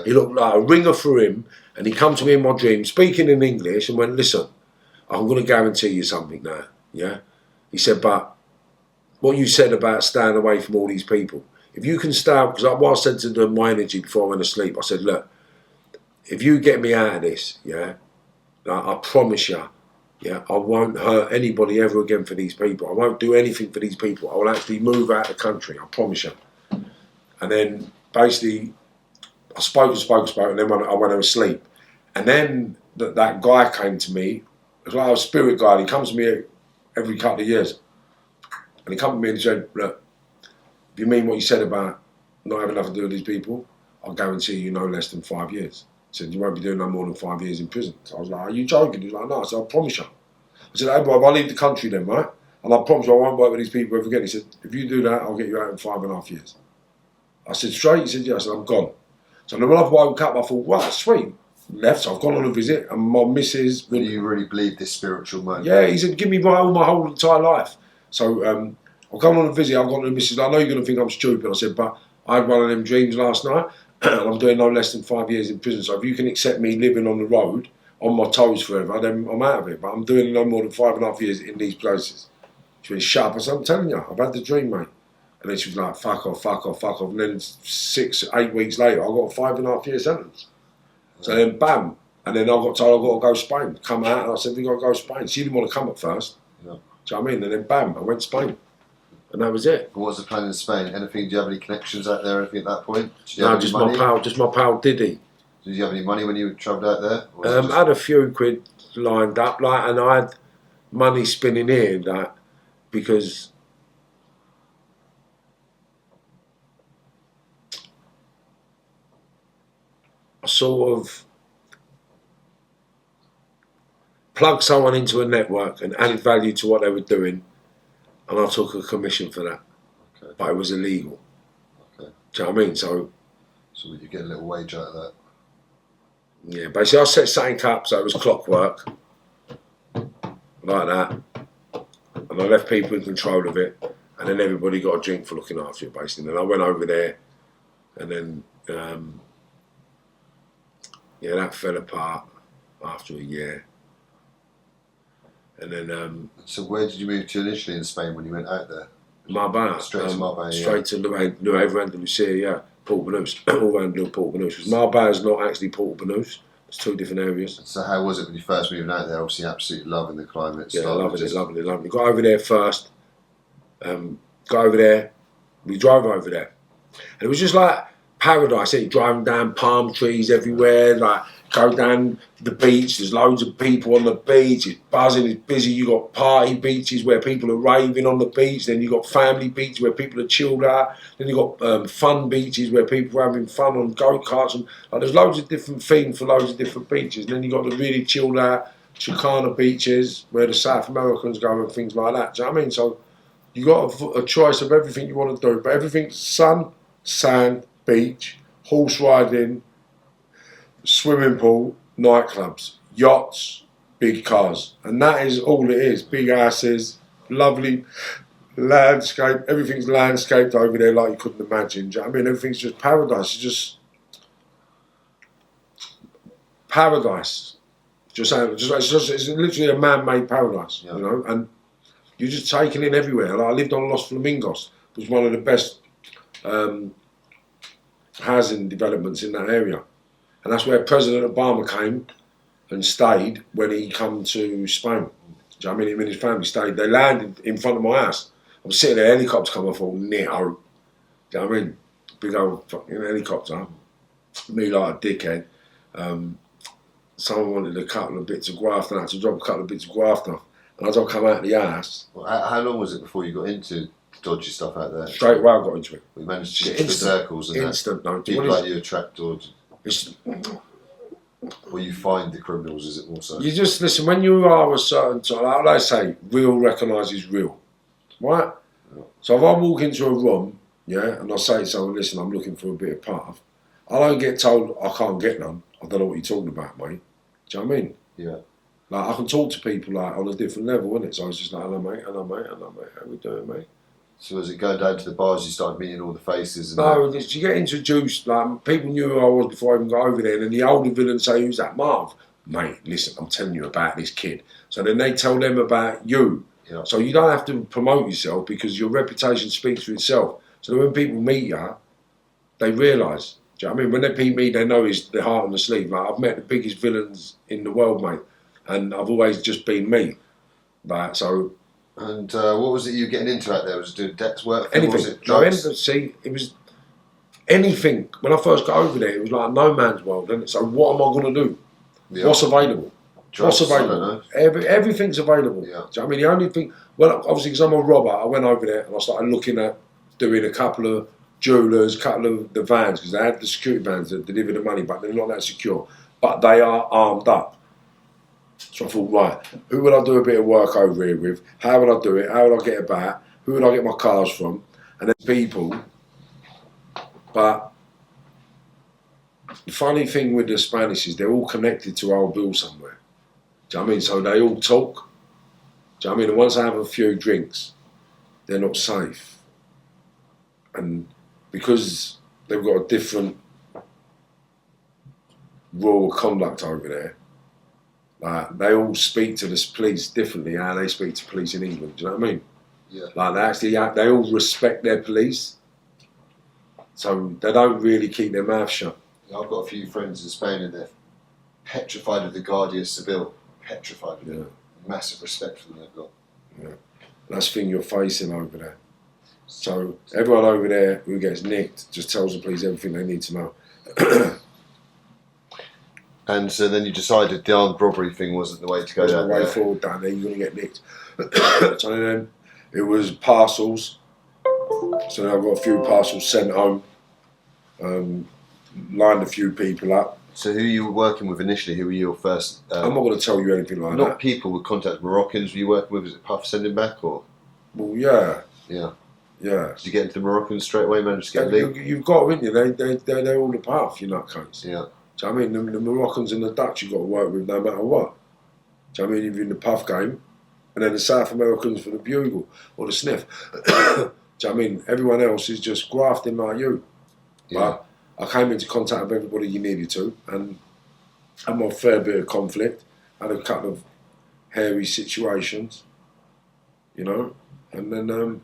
He looked like a ringer for him, and he come to me in my dream, speaking in English, and went, listen, I'm going to guarantee you something now, yeah? He said, but what you said about staying away from all these people, if you can stay, because what I said to them, my energy before I went to sleep, I said, look, if you get me out of this, yeah, I promise you, yeah, I won't hurt anybody ever again for these people. I won't do anything for these people. I will actually move out of the country, I promise you. And then basically, I spoke, and then I went to sleep. And then that guy came to me. It was like a spirit guide. He comes to me every couple of years. And he came to me and said, look, if you mean what you said about not having nothing to do with these people, I'll guarantee you no less than 5 years. He said, you won't be doing no more than 5 years in prison. So I was like, are you joking? He was like, no. I said, I promise you. I said, hey, bro, if I leave the country then, right? And I promise you I won't work with these people ever again. He said, if you do that, I'll get you out in 5.5 years. I said, straight? He said, yes. I said, I'm gone. So then when I woke up, I thought, wow, sweet. Left, so I've gone on a visit, and my missus... Do you really believe this spiritual moment? Yeah, he said, give me my whole entire life. So I've gone on a visit, I've gone to the missus, I know you're going to think I'm stupid. I said, but I had one of them dreams last night, and I'm doing no less than 5 years in prison. So if you can accept me living on the road, on my toes forever, then I'm out of it. But I'm doing no more than 5.5 years in these places. She went, shut up. I said, I'm telling you, I've had the dream, mate. And then she was like, fuck off. And then 6-8 weeks later, I got a 5.5 year sentence. So then, bam. And then I got told I got to go to Spain. Come out, and I said, we got to go to Spain. She didn't want to come at first. Yeah. Do you know what I mean? And then, bam, I went to Spain. And that was it. What was the plan in Spain? Anything? Do you have any connections out there? Anything at that point? No, just my pal Diddy. Did you have any money when you travelled out there? I had a few quid lined up, and I had money spinning here, because I sort of plugged someone into a network and added value to what they were doing, and I took a commission for that. Okay. But it was illegal. Okay. Do you know what I mean? So you get a little wage out of that? Yeah, basically I set something up so it was clockwork, like that, and I left people in control of it, and then everybody got a drink for looking after it, basically. And then I went over there, and then, yeah, that fell apart. after a year. And then... so where did you move to initially in Spain when you went out there? Marbella. Straight to Marbella, Straight to Nueva Andalusia, yeah. Port Banús. All around Port Banús. Because Marbella's not actually Port Banús. It's two different areas. So how was it when you first moved out there? Obviously absolutely loving the climate. Yeah, loving it. Got over there first. Got over there. We drove over there. And it was just like paradise. Driving down palm trees everywhere, like go down the beach, there's loads of people on the beach, it's buzzing, it's busy. You got party beaches where people are raving on the beach, then you got family beaches where people are chilled out, then you got fun beaches where people are having fun on go-karts, and like, there's loads of different themes for loads of different beaches. And then you got the really chilled out Chicana beaches where the South Americans go and things like that. Do you know what I mean? So you got a choice of everything you want to do, but everything's sun, sand, beach, horse riding, swimming pool, nightclubs, yachts, big cars. And that is all it is. Big houses, lovely landscape. Everything's landscaped over there like you couldn't imagine. Do you know what I mean? Everything's just paradise. It's just paradise. It's literally a man-made paradise, you know, and you're just taking in everywhere. Like I lived on Los Flamingos. It was one of the best housing developments in that area. And that's where President Obama came and stayed when he come to Spain. Do you know what I mean? Him and his family stayed. They landed in front of my house. I was sitting there, helicopter come off all near. Do you know what I mean? Big old fucking helicopter. Me like a dickhead. Someone wanted a couple of bits of graft and I had to drop a couple of bits of graft off. And as I come out of the house... Well, how long was it before you got into dodgy stuff out there? Straight away I got into it. We managed to get into the circles and instant, that. No. People like you attract or Well, you find the criminals, is it more so? You just listen, when you are a certain time, like they say, real recognises real. Right? Yeah. So if I walk into a room, yeah, and I say to someone, listen, I'm looking for a bit of puff, I don't get told I can't get none. I don't know what you're talking about, mate. Do you know what I mean? Yeah. Like I can talk to people like on a different level, innit? So I was just like, hello mate, how we doing, mate? So as it going down to the bars, you started meeting all the faces? And no, you get introduced, like people knew who I was before I even got over there, and then the older villains say, who's that? Marv? Mate, listen, I'm telling you about this kid. So then they tell them about you. Yeah. So you don't have to promote yourself because your reputation speaks for itself. So when people meet you, they realise. Do you know what I mean? When they meet me, they know it's the heart on the sleeve. Like I've met the biggest villains in the world, mate, and I've always just been me. Like so. And what was it you were getting into out there? Was it doing Dex work? Anything. Was it drugs? See, it was anything. When I first got over there, it was like no man's world. And so, what am I going to do? Yeah. What's available? Drugs, what's available? Everything's available. Yeah. Do you know what I mean? The only thing, well, obviously, because I'm a robber, I went over there and I started looking at doing a couple of jewellers, a couple of the vans, because they had the security vans that deliver the money, but they're not that secure. But they are armed up. So I thought, right, who would I do a bit of work over here with? How would I do it? How would I get about? Who would I get my cars from? And then people. But the funny thing with the Spanish is they're all connected to Old Bill somewhere. Do you know what I mean? So they all talk. Do you know what I mean? And once they have a few drinks, they're not safe. And because they've got a different rule of conduct over there, they all speak to the police differently how they speak to police in England. Do you know what I mean? Yeah. Like they all respect their police, so they don't really keep their mouth shut. Yeah, I've got a few friends in Spain and they're petrified of the Guardia Civil. Petrified of it. Massive respect for them they've got. Yeah. That's the thing you're facing over there. So everyone over there who gets nicked just tells the police everything they need to know. And so then you decided the armed robbery thing wasn't the way to go down there. Way forward down there, you're going to get nicked. So then it was parcels. So then I got a few parcels sent home. Lined a few people up. So who you were working with initially? Who were your first? I'm not going to tell you anything like that. Not people with contact Moroccans. Were you working with? Was it Puff sending back or? Well, yeah. Yeah. Yeah. Did you get into the Moroccans straight away? Managed to get a link? You've got, haven't you? They're all the Puff, you nutcunts. Yeah. So I mean, the Moroccans and the Dutch you've got to work with no matter what. So I mean, if you're in the Puff game, and then the South Americans for the bugle or the sniff. So I mean, everyone else is just grafting like you. Yeah. But I came into contact with everybody you needed to, and had my fair bit of conflict, had a couple of hairy situations, you know, and then.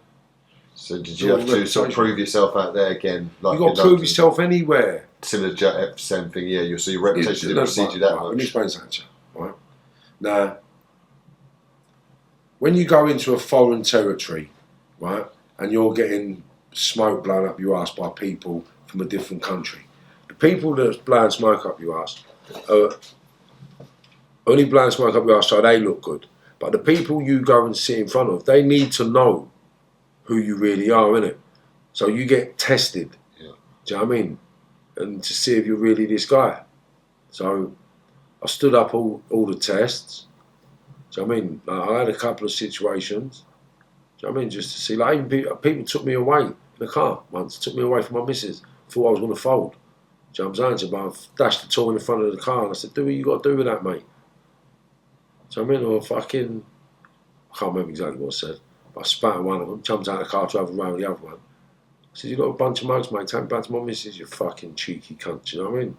So did you have to sort of prove yourself out there again? Like you got to prove yourself anywhere. Similar, same thing, yeah. So your reputation didn't precede you that much. Let me explain something to you, right? Now, when you go into a foreign territory, right, and you're getting smoke blown up your ass by people from a different country, the people that's blowing smoke up your ass are only blowing smoke up your ass so they look good. But the people you go and sit in front of, they need to know who you really are, innit? So you get tested. Yeah. Do you know what I mean? And to see if you're really this guy. So I stood up all the tests. Do you know what I mean? Like, I had a couple of situations. Do you know what I mean? Just to see, like, even people took me away in the car once, took me away from my missus, thought I was going to fold. Do you know what I'm saying? But I dashed the toy in the front of the car and I said, do what you got to do with that, mate. Do you know what I mean? Or fucking, I can't remember exactly what I said. But I spat at one of them, jumped out of the car, drove around with the other one. I said, you got a bunch of mugs, mate, take me back to my missus, you fucking cheeky cunt, do you know what I mean?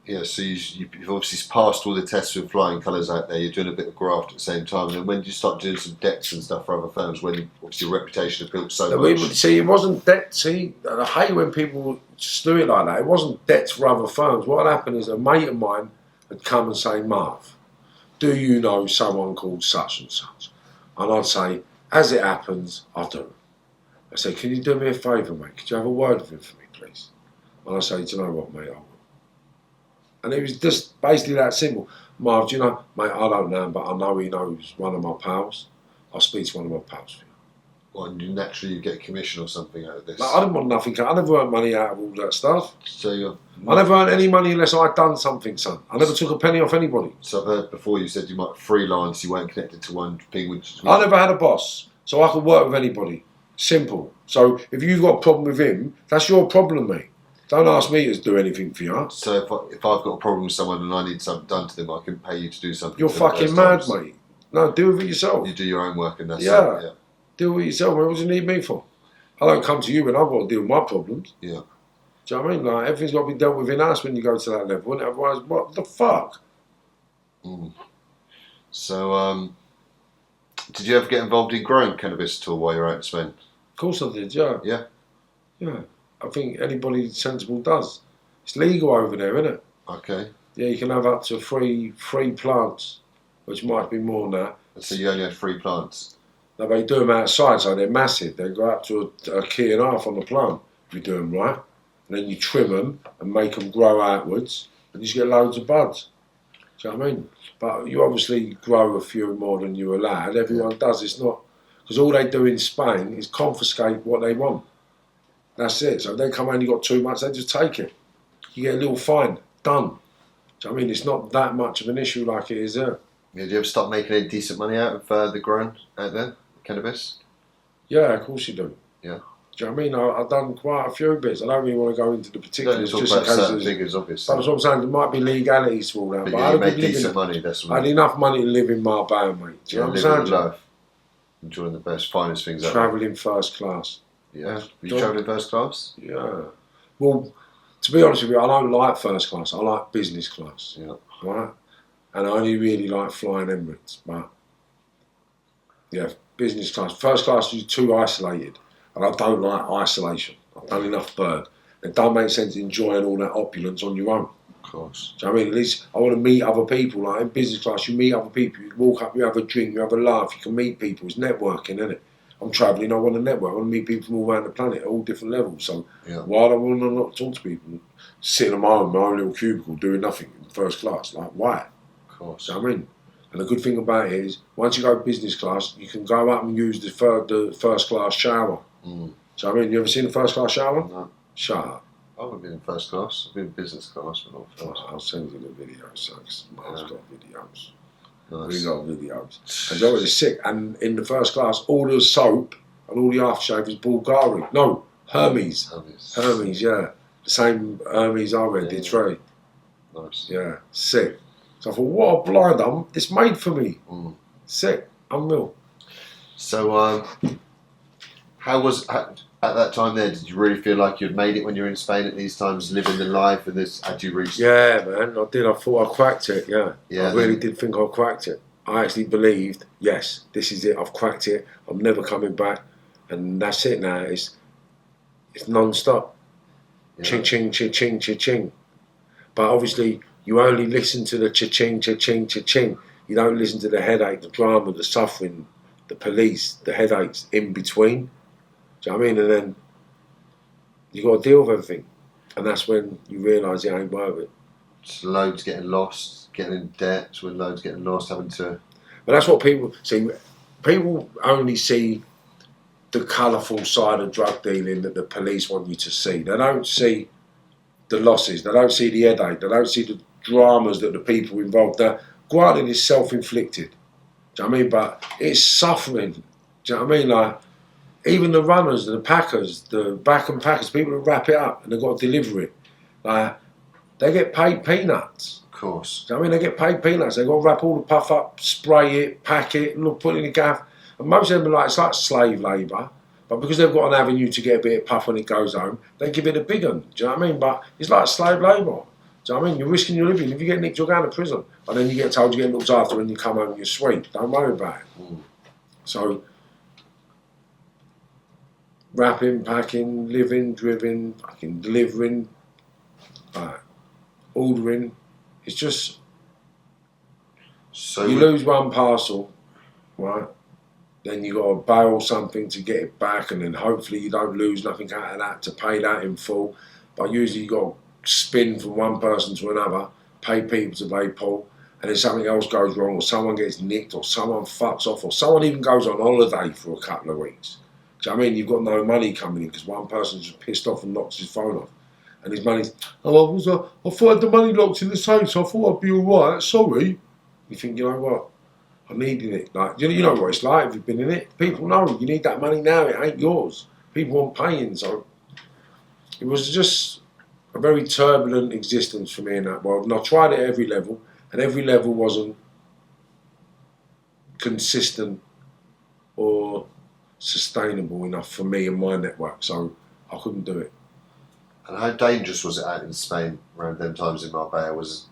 Yeah, so you've obviously passed all the tests with flying colours out there, you're doing a bit of graft at the same time, and then when did you start doing some debts and stuff for other firms, when obviously your reputation had built so much? See, it wasn't debt, I hate when people just do it like that, it wasn't debts for other firms. What happened is a mate of mine had come and say, Marv, do you know someone called such and such? And I'd say, as it happens, I do. I say, can you do me a favour, mate? Could you have a word with him for me, please? And I say, do you know what, mate? I will. And it was just basically that simple. Marv, do you know, mate, I don't know him, but I know he knows one of my pals. I'll speak to one of my pals for you. Well, and naturally you get a commission or something out of this. Like, I didn't want nothing. I never earned money out of all that stuff. So I never earned any money unless I'd done something, son. I never took a penny off anybody. So I've heard before you said you might freelance, you weren't connected to one thing. Which I never had a boss, so I could work with anybody. Simple. So if you've got a problem with him, that's your problem, mate. Don't ask me to do anything for you. So if I've got a problem with someone and I need something done to them, I can pay you to do something. You're fucking mad, mate. No, do it for yourself. You do your own work and that's it. Yeah. Do it yourself, mate. What do you need me for? I don't come to you when I've got to deal with my problems. Yeah. Do you know what I mean? Like, everything's got to be dealt with in us when you go to that level, isn't it? Otherwise, what the fuck? Mm. So, did you ever get involved in growing cannabis at all while you were out in Spain? Of course I did, yeah. Yeah? Yeah. I think anybody sensible does. It's legal over there, isn't it? Okay. Yeah, you can have up to three plants, which might be more than that. So you only had 3 plants? Now, they do them outside, so they're massive. They go up to a key and a half on the plant, if you do them right. And then you trim them and make them grow outwards, and you just get loads of buds. Do you know what I mean? But you obviously grow a few more than you're allowed. Everyone does. It's not, because all they do in Spain is confiscate what they want. That's it. So if they come in and you got too much, they just take it. You get a little fine. Done. Do you know what I mean? It's not that much of an issue like it is there. Yeah, did you ever start making any decent money out of the grown out there, cannabis? Yeah, of course you do. Yeah. Do you know what I mean? I've done quite a few bits. I don't really want to go into the particulars. Don't talk about certain figures, obviously. That's what I'm saying. There might be legalities to all that. But But yeah, I you had made decent money. That's what I had enough money to live in Marbella, mate. Do you know what I'm saying? Life. Enjoying the best, finest things out there. Travelling first class. Yeah. Were you travelling first class? Yeah. Well, to be honest with you, I don't like first class. I like business class. Yeah. Right? And I only really like flying Emirates. But, yeah, business class. First class is too isolated. And I don't like isolation. I've done enough bird. It don't make sense enjoying all that opulence on your own. Of course. Do you know what I mean? At least I want to meet other people. Like in business class, you meet other people. You walk up, you have a drink, you have a laugh. You can meet people. It's networking, isn't it? I'm travelling. I want to network. I want to meet people from all around the planet at all different levels. So why do I want to not talk to people? Sitting on my own little cubicle doing nothing in first class. Like why? Of course. Do you know what I mean? And the good thing about it is, once you go business class, you can go up and use the first class shower. Mm. So I mean, you ever seen a first class shower? No. Shut up. I haven't been in first class. I've been in business class, but not first. I'll send you the video, so Mark's got videos. Nice. We got videos. And that was sick. And in the first class, all the soap and all the aftershave is Bulgari. No, Hermes. Hermes, yeah. The same Hermes I wear, Detroit. Nice. Yeah, sick. So I thought, what a blind, it's made for me. Mm. Sick, unreal. So, how was At that time there, did you really feel like you'd made it when you were in Spain at these times, living the life, and this, had you reached... Yeah, man, I did. I thought I cracked it, yeah. Yeah, I really did think I cracked it. I actually believed, yes, this is it, I've cracked it, I'm never coming back, and that's it now. It's non-stop. Yeah. Ching, ching, ching, ching, ching, ching. But obviously, you only listen to the cha-ching, cha-ching, cha-ching. You don't listen to the headache, the drama, the suffering, the police, the headaches in between. Do you know what I mean? And then you got to deal with everything. And that's when you realise it ain't worth it. Just loads getting lost, getting in debt, when loads getting lost, having to... But that's what people see. People only see the colourful side of drug dealing that the police want you to see. They don't see the losses. They don't see the headache. They don't see the dramas that the people involved. Granted, it's self-inflicted. Do you know what I mean? But it's suffering. Do you know what I mean? Like, even the runners, the packers, the back and packers, people that wrap it up and they've got to deliver it. Like, they get paid peanuts. Of course. Do you know what I mean? They get paid peanuts. They've got to wrap all the puff up, spray it, pack it, look, put it in the gaff. And most of them are like, it's like slave labour. But because they've got an avenue to get a bit of puff when it goes home, they give it a big one. Do you know what I mean? But it's like slave labour. Do you know what I mean? You're risking your living. If you get nicked, you're going to prison. And then you get told you're getting looked after and you come home and you're sweet. Don't worry about it. So, wrapping, packing, living, driving, fucking delivering, ordering. It's just, So you lose one parcel, right? Then you got to bail something to get it back, and then hopefully you don't lose nothing out of that to pay that in full. But usually you got to spin from one person to another, pay people to pay Paul, and then something else goes wrong, or someone gets nicked, or someone fucks off, or someone even goes on holiday for a couple of weeks. Do you know what I mean? You've got no money coming in because one person's just pissed off and knocks his phone off. And his money's, I thought I had the money locked in the safe, so I thought I'd be alright, sorry. You think, you know what? I needed it. Like, you know what it's like if you've been in it. People know you need that money now, it ain't yours. People aren't paying, so it was just a very turbulent existence for me in that world. And I tried it at every level, and every level wasn't consistent or sustainable enough for me and my network, so I couldn't do it. And how dangerous was it out in Spain around them times in Marbella? Was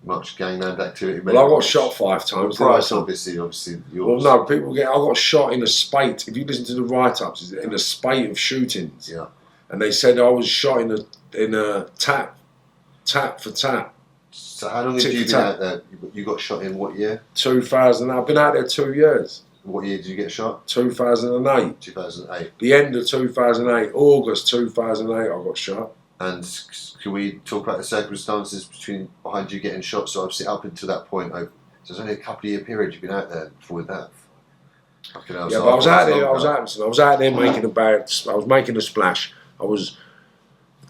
much gangland activity? Well, I got shot 5 times. Well, price, obviously yours. Well, no, people get. I got shot in a spate. If you listen to the write-ups, in a spate of shootings. Yeah. And they said I was shot in a tap for tap. So how long have you been out there? You got shot in what year? 2000. I've been out there 2 years. What year did you get shot? 2008. 2008. The end of 2008, August 2008, I got shot. And can we talk about the circumstances behind you getting shot? So obviously up until that point, so it's only a couple of year period you've been out there before that. Yeah, but I was out there. I was out there making I was making a splash. I was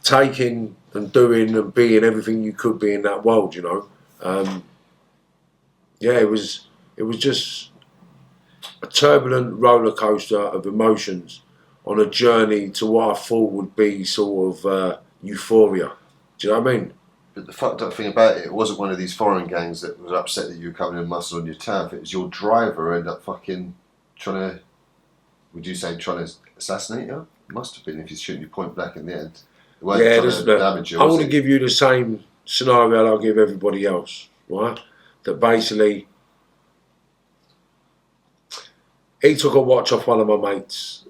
taking and doing and being everything you could be in that world. You know. Yeah, it was just a turbulent roller coaster of emotions on a journey to what I thought would be sort of euphoria. Do you know what I mean? But the fucked up thing about it wasn't one of these foreign gangs that was upset that you were coming in muscle on your turf. It was your driver who ended up fucking trying to assassinate you? Must have been if he's shooting you point blank in the end. Yeah, I want to give you the same scenario I'll give everybody else, right? That basically, he took a watch off one of my mates.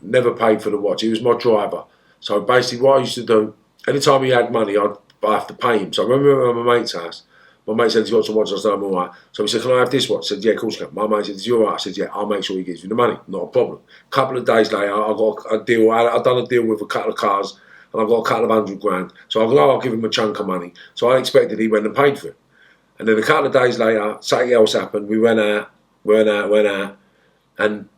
Never paid for the watch. He was my driver. So basically what I used to do, anytime he had money, I'd have to pay him. So I remember at my mate's house, my mate said, he's got some watch. I said, I'm all right. So he said, can I have this watch? I said, yeah, of course you can. My mate said, is you all right? I said, yeah, I'll make sure he gives you the money. Not a problem. A couple of days later, I got a deal. I'd done a deal with a couple of cars and I got a couple of $100 grand. So I go, I'll give him a chunk of money. So I expected he went and paid for it. And then a couple of days later, something else happened. We went out. And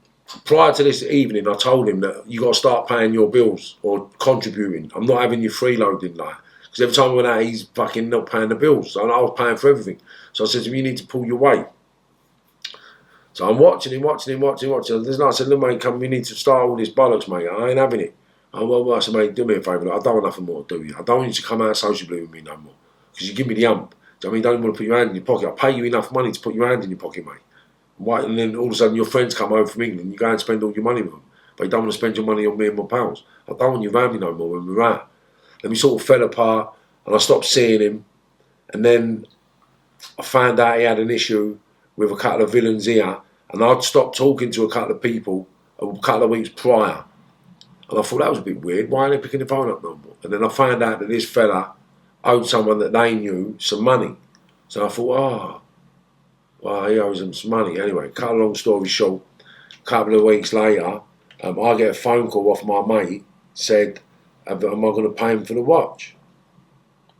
prior to this evening, I told him that you got to start paying your bills or contributing. I'm not having you freeloading like. Because every time we went out, he's fucking not paying the bills. So I was paying for everything. So I said to him, you need to pull your weight. So I'm watching him. I said, look, mate, come, we need to start all this bollocks, mate. I ain't having it. I said, mate, do me a favour. I don't want nothing more to do with you. I don't want you to come out sociably with me no more. Because you give me the hump. Do you know what I mean? Don't want to put your hand in your pocket. I'll pay you enough money to put your hand in your pocket, mate. And then all of a sudden your friends come home from England, you go and spend all your money with them. but you don't want to spend your money on me and my pals. I don't want you around me no more when we're out. And we sort of fell apart, and I stopped seeing him. And then I found out he had an issue with a couple of villains here, and I'd stopped talking to a couple of people a couple of weeks prior. And I thought that was a bit weird. Why are they picking the phone up no more? And then I found out that this fella owed someone that they knew some money. So I thought, well, he owes them some money. Anyway, cut a long story short, a couple of weeks later, I get a phone call off my mate, said, am I going to pay him for the watch?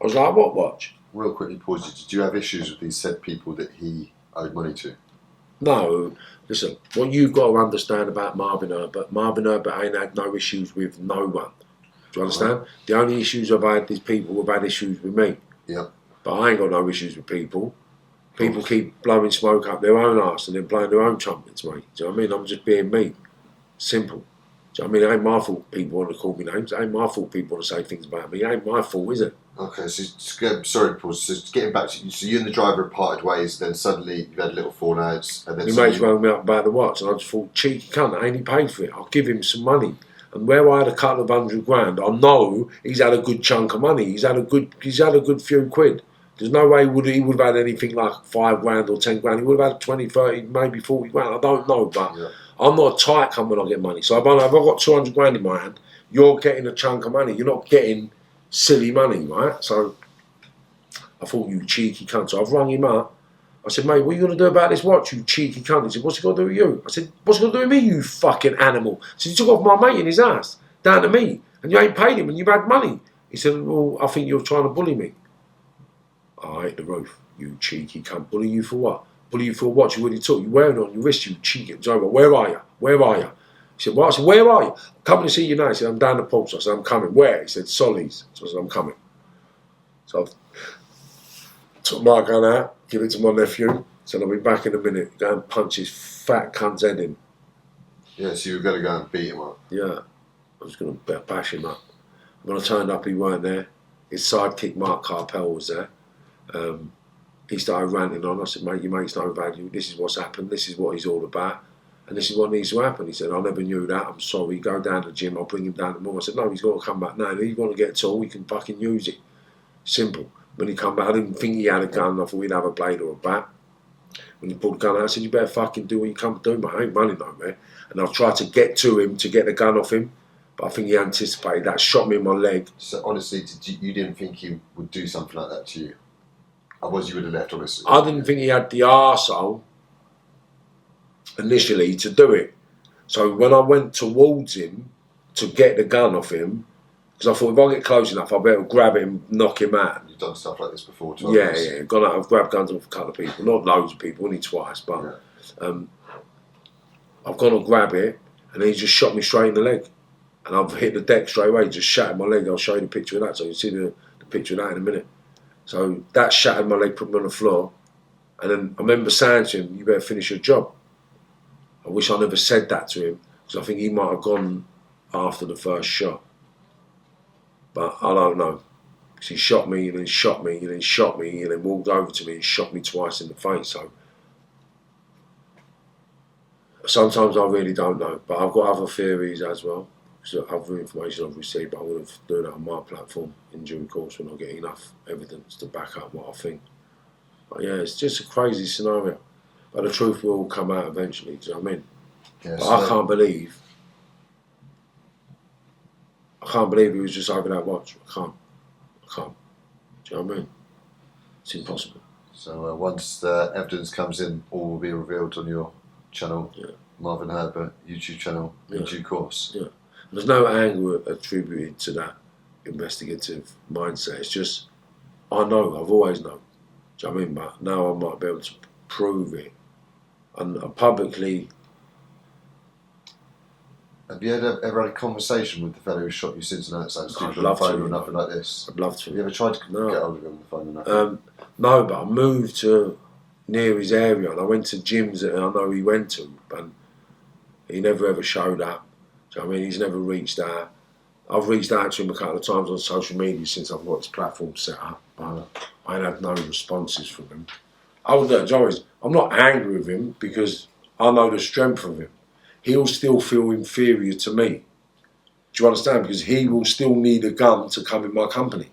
I was like, what watch? Real quickly pause you. Did you have issues with these said people that he owed money to? No. Listen, what you've got to understand about Marvin Herbert ain't had no issues with no one. Do you understand? Right. The only issues I've had is people who've had issues with me. Yeah. But I ain't got no issues with people. People keep blowing smoke up their own arse and then blowing their own trumpets, mate. Do you know what I mean? I'm just being me. Simple. Do you know what I mean? It ain't my fault people want to call me names. It ain't my fault people want to say things about me. It ain't my fault, is it? Okay, so sorry, Paul. So getting back to you, so you and the driver parted ways. Then suddenly you had little fallouts, and then he mates rang me up about the watch, and I just thought, cheeky cunt, ain't he paid for it? I'll give him some money. And where I had a couple of $100 grand, I know he's had a good chunk of money. He's had a good few quid. There's no way he would have had anything like $5 grand or 10 grand. He would have had 20, 30, maybe 40 grand. I don't know, but yeah. I'm not a tight cunt when I get money. So if I've got 200 grand in my hand, you're getting a chunk of money. You're not getting silly money, right? So I thought, you cheeky cunt. So I've rung him up. I said, mate, what are you going to do about this watch, you cheeky cunt? He said, what's it got to do with you? I said, what's it got to do with me, you fucking animal? So he took off my mate in his ass, down to me, and you ain't paid him and you've had money. He said, well, I think you're trying to bully me. I hate the roof, you cheeky cunt. Bully you for what? Bully you for a watch you already took. You wearing it on your wrist, you cheeky. Where are you? Where are you? He said, well, I said, where are you? I'm coming to see you now. He said, I'm down the pulse. I said, I'm coming. Where? He said, Solly's. So I said, I'm coming. So I took my gun out, give it to my nephew, said, I'll be back in a minute. Go and punch his fat cunt's head in. Yeah, so you were going to go and beat him up? Yeah, I was going to bash him up. When I turned up, he weren't there. His sidekick, Mark Carpel, was there. He started ranting on. I said, mate, your mate's no value. This is what's happened. This is what he's all about. And this is what needs to happen. He said, I never knew that. I'm sorry. Go down to the gym. I'll bring him down to the mall. I said, no, he's got to come back now. He's going to get tall. He can fucking use it. Simple. When he come back, I didn't think he had a gun. I thought he'd have a blade or a bat. When he pulled the gun out, I said, you better fucking do what you come to do, mate. I ain't running nowhere. And I tried to get to him to get the gun off him. But I think he anticipated that. Shot me in my leg. So honestly, you didn't think he would do something like that to you? Otherwise you would have left, honestly. I didn't think he had the arsehole initially to do it. So when I went towards him to get the gun off him, because I thought if I get close enough, I'll be able to grab him, knock him out. You've done stuff like this before, too? Yeah. Gone out, I've grabbed guns off a couple of people, not loads of people, only twice, but yeah. I've gone to grab it, and he just shot me straight in the leg, and I've hit the deck straight away. Just shattered my leg. I'll show you the picture of that, so you can see the picture of that in a minute. So that shattered my leg, put me on the floor, and then I remember saying to him, you better finish your job. I wish I never said that to him, because I think he might have gone after the first shot. But I don't know. Because he shot me, and then shot me, and then shot me, and then walked over to me and shot me twice in the face. So sometimes I really don't know. But I've got other theories as well. Other information I've received, but I would have done that on my platform in due course when I get enough evidence to back up what I think. But yeah, it's just a crazy scenario. But the truth will come out eventually, do you know what I mean? Yes, but I can't believe he was just over that watch. I can't. Do you know what I mean? It's impossible. So once the evidence comes in, all will be revealed on your channel, Marvin Herbert YouTube channel, in due course. Yeah. There's no anger attributed to that investigative mindset. It's just, I know, I've always known. Do you know what I mean? But now I might be able to prove it. And publicly. Have you ever had a conversation with the fellow who shot you since and outside? I'd love to. Or nothing like this? I'd love to. Have you ever tried to get hold of him on the phone or nothing? No, but I moved to near his area and I went to gyms that I know he went to, and he never ever showed up. Do you know what I mean? He's never reached out. I've reached out to him a couple of times on social media since I've got his platform set up, but I ain't had no responses from him. I'm not angry with him because I know the strength of him. he'll still feel inferior to me. Do you understand? Because he will still need a gun to come in my company.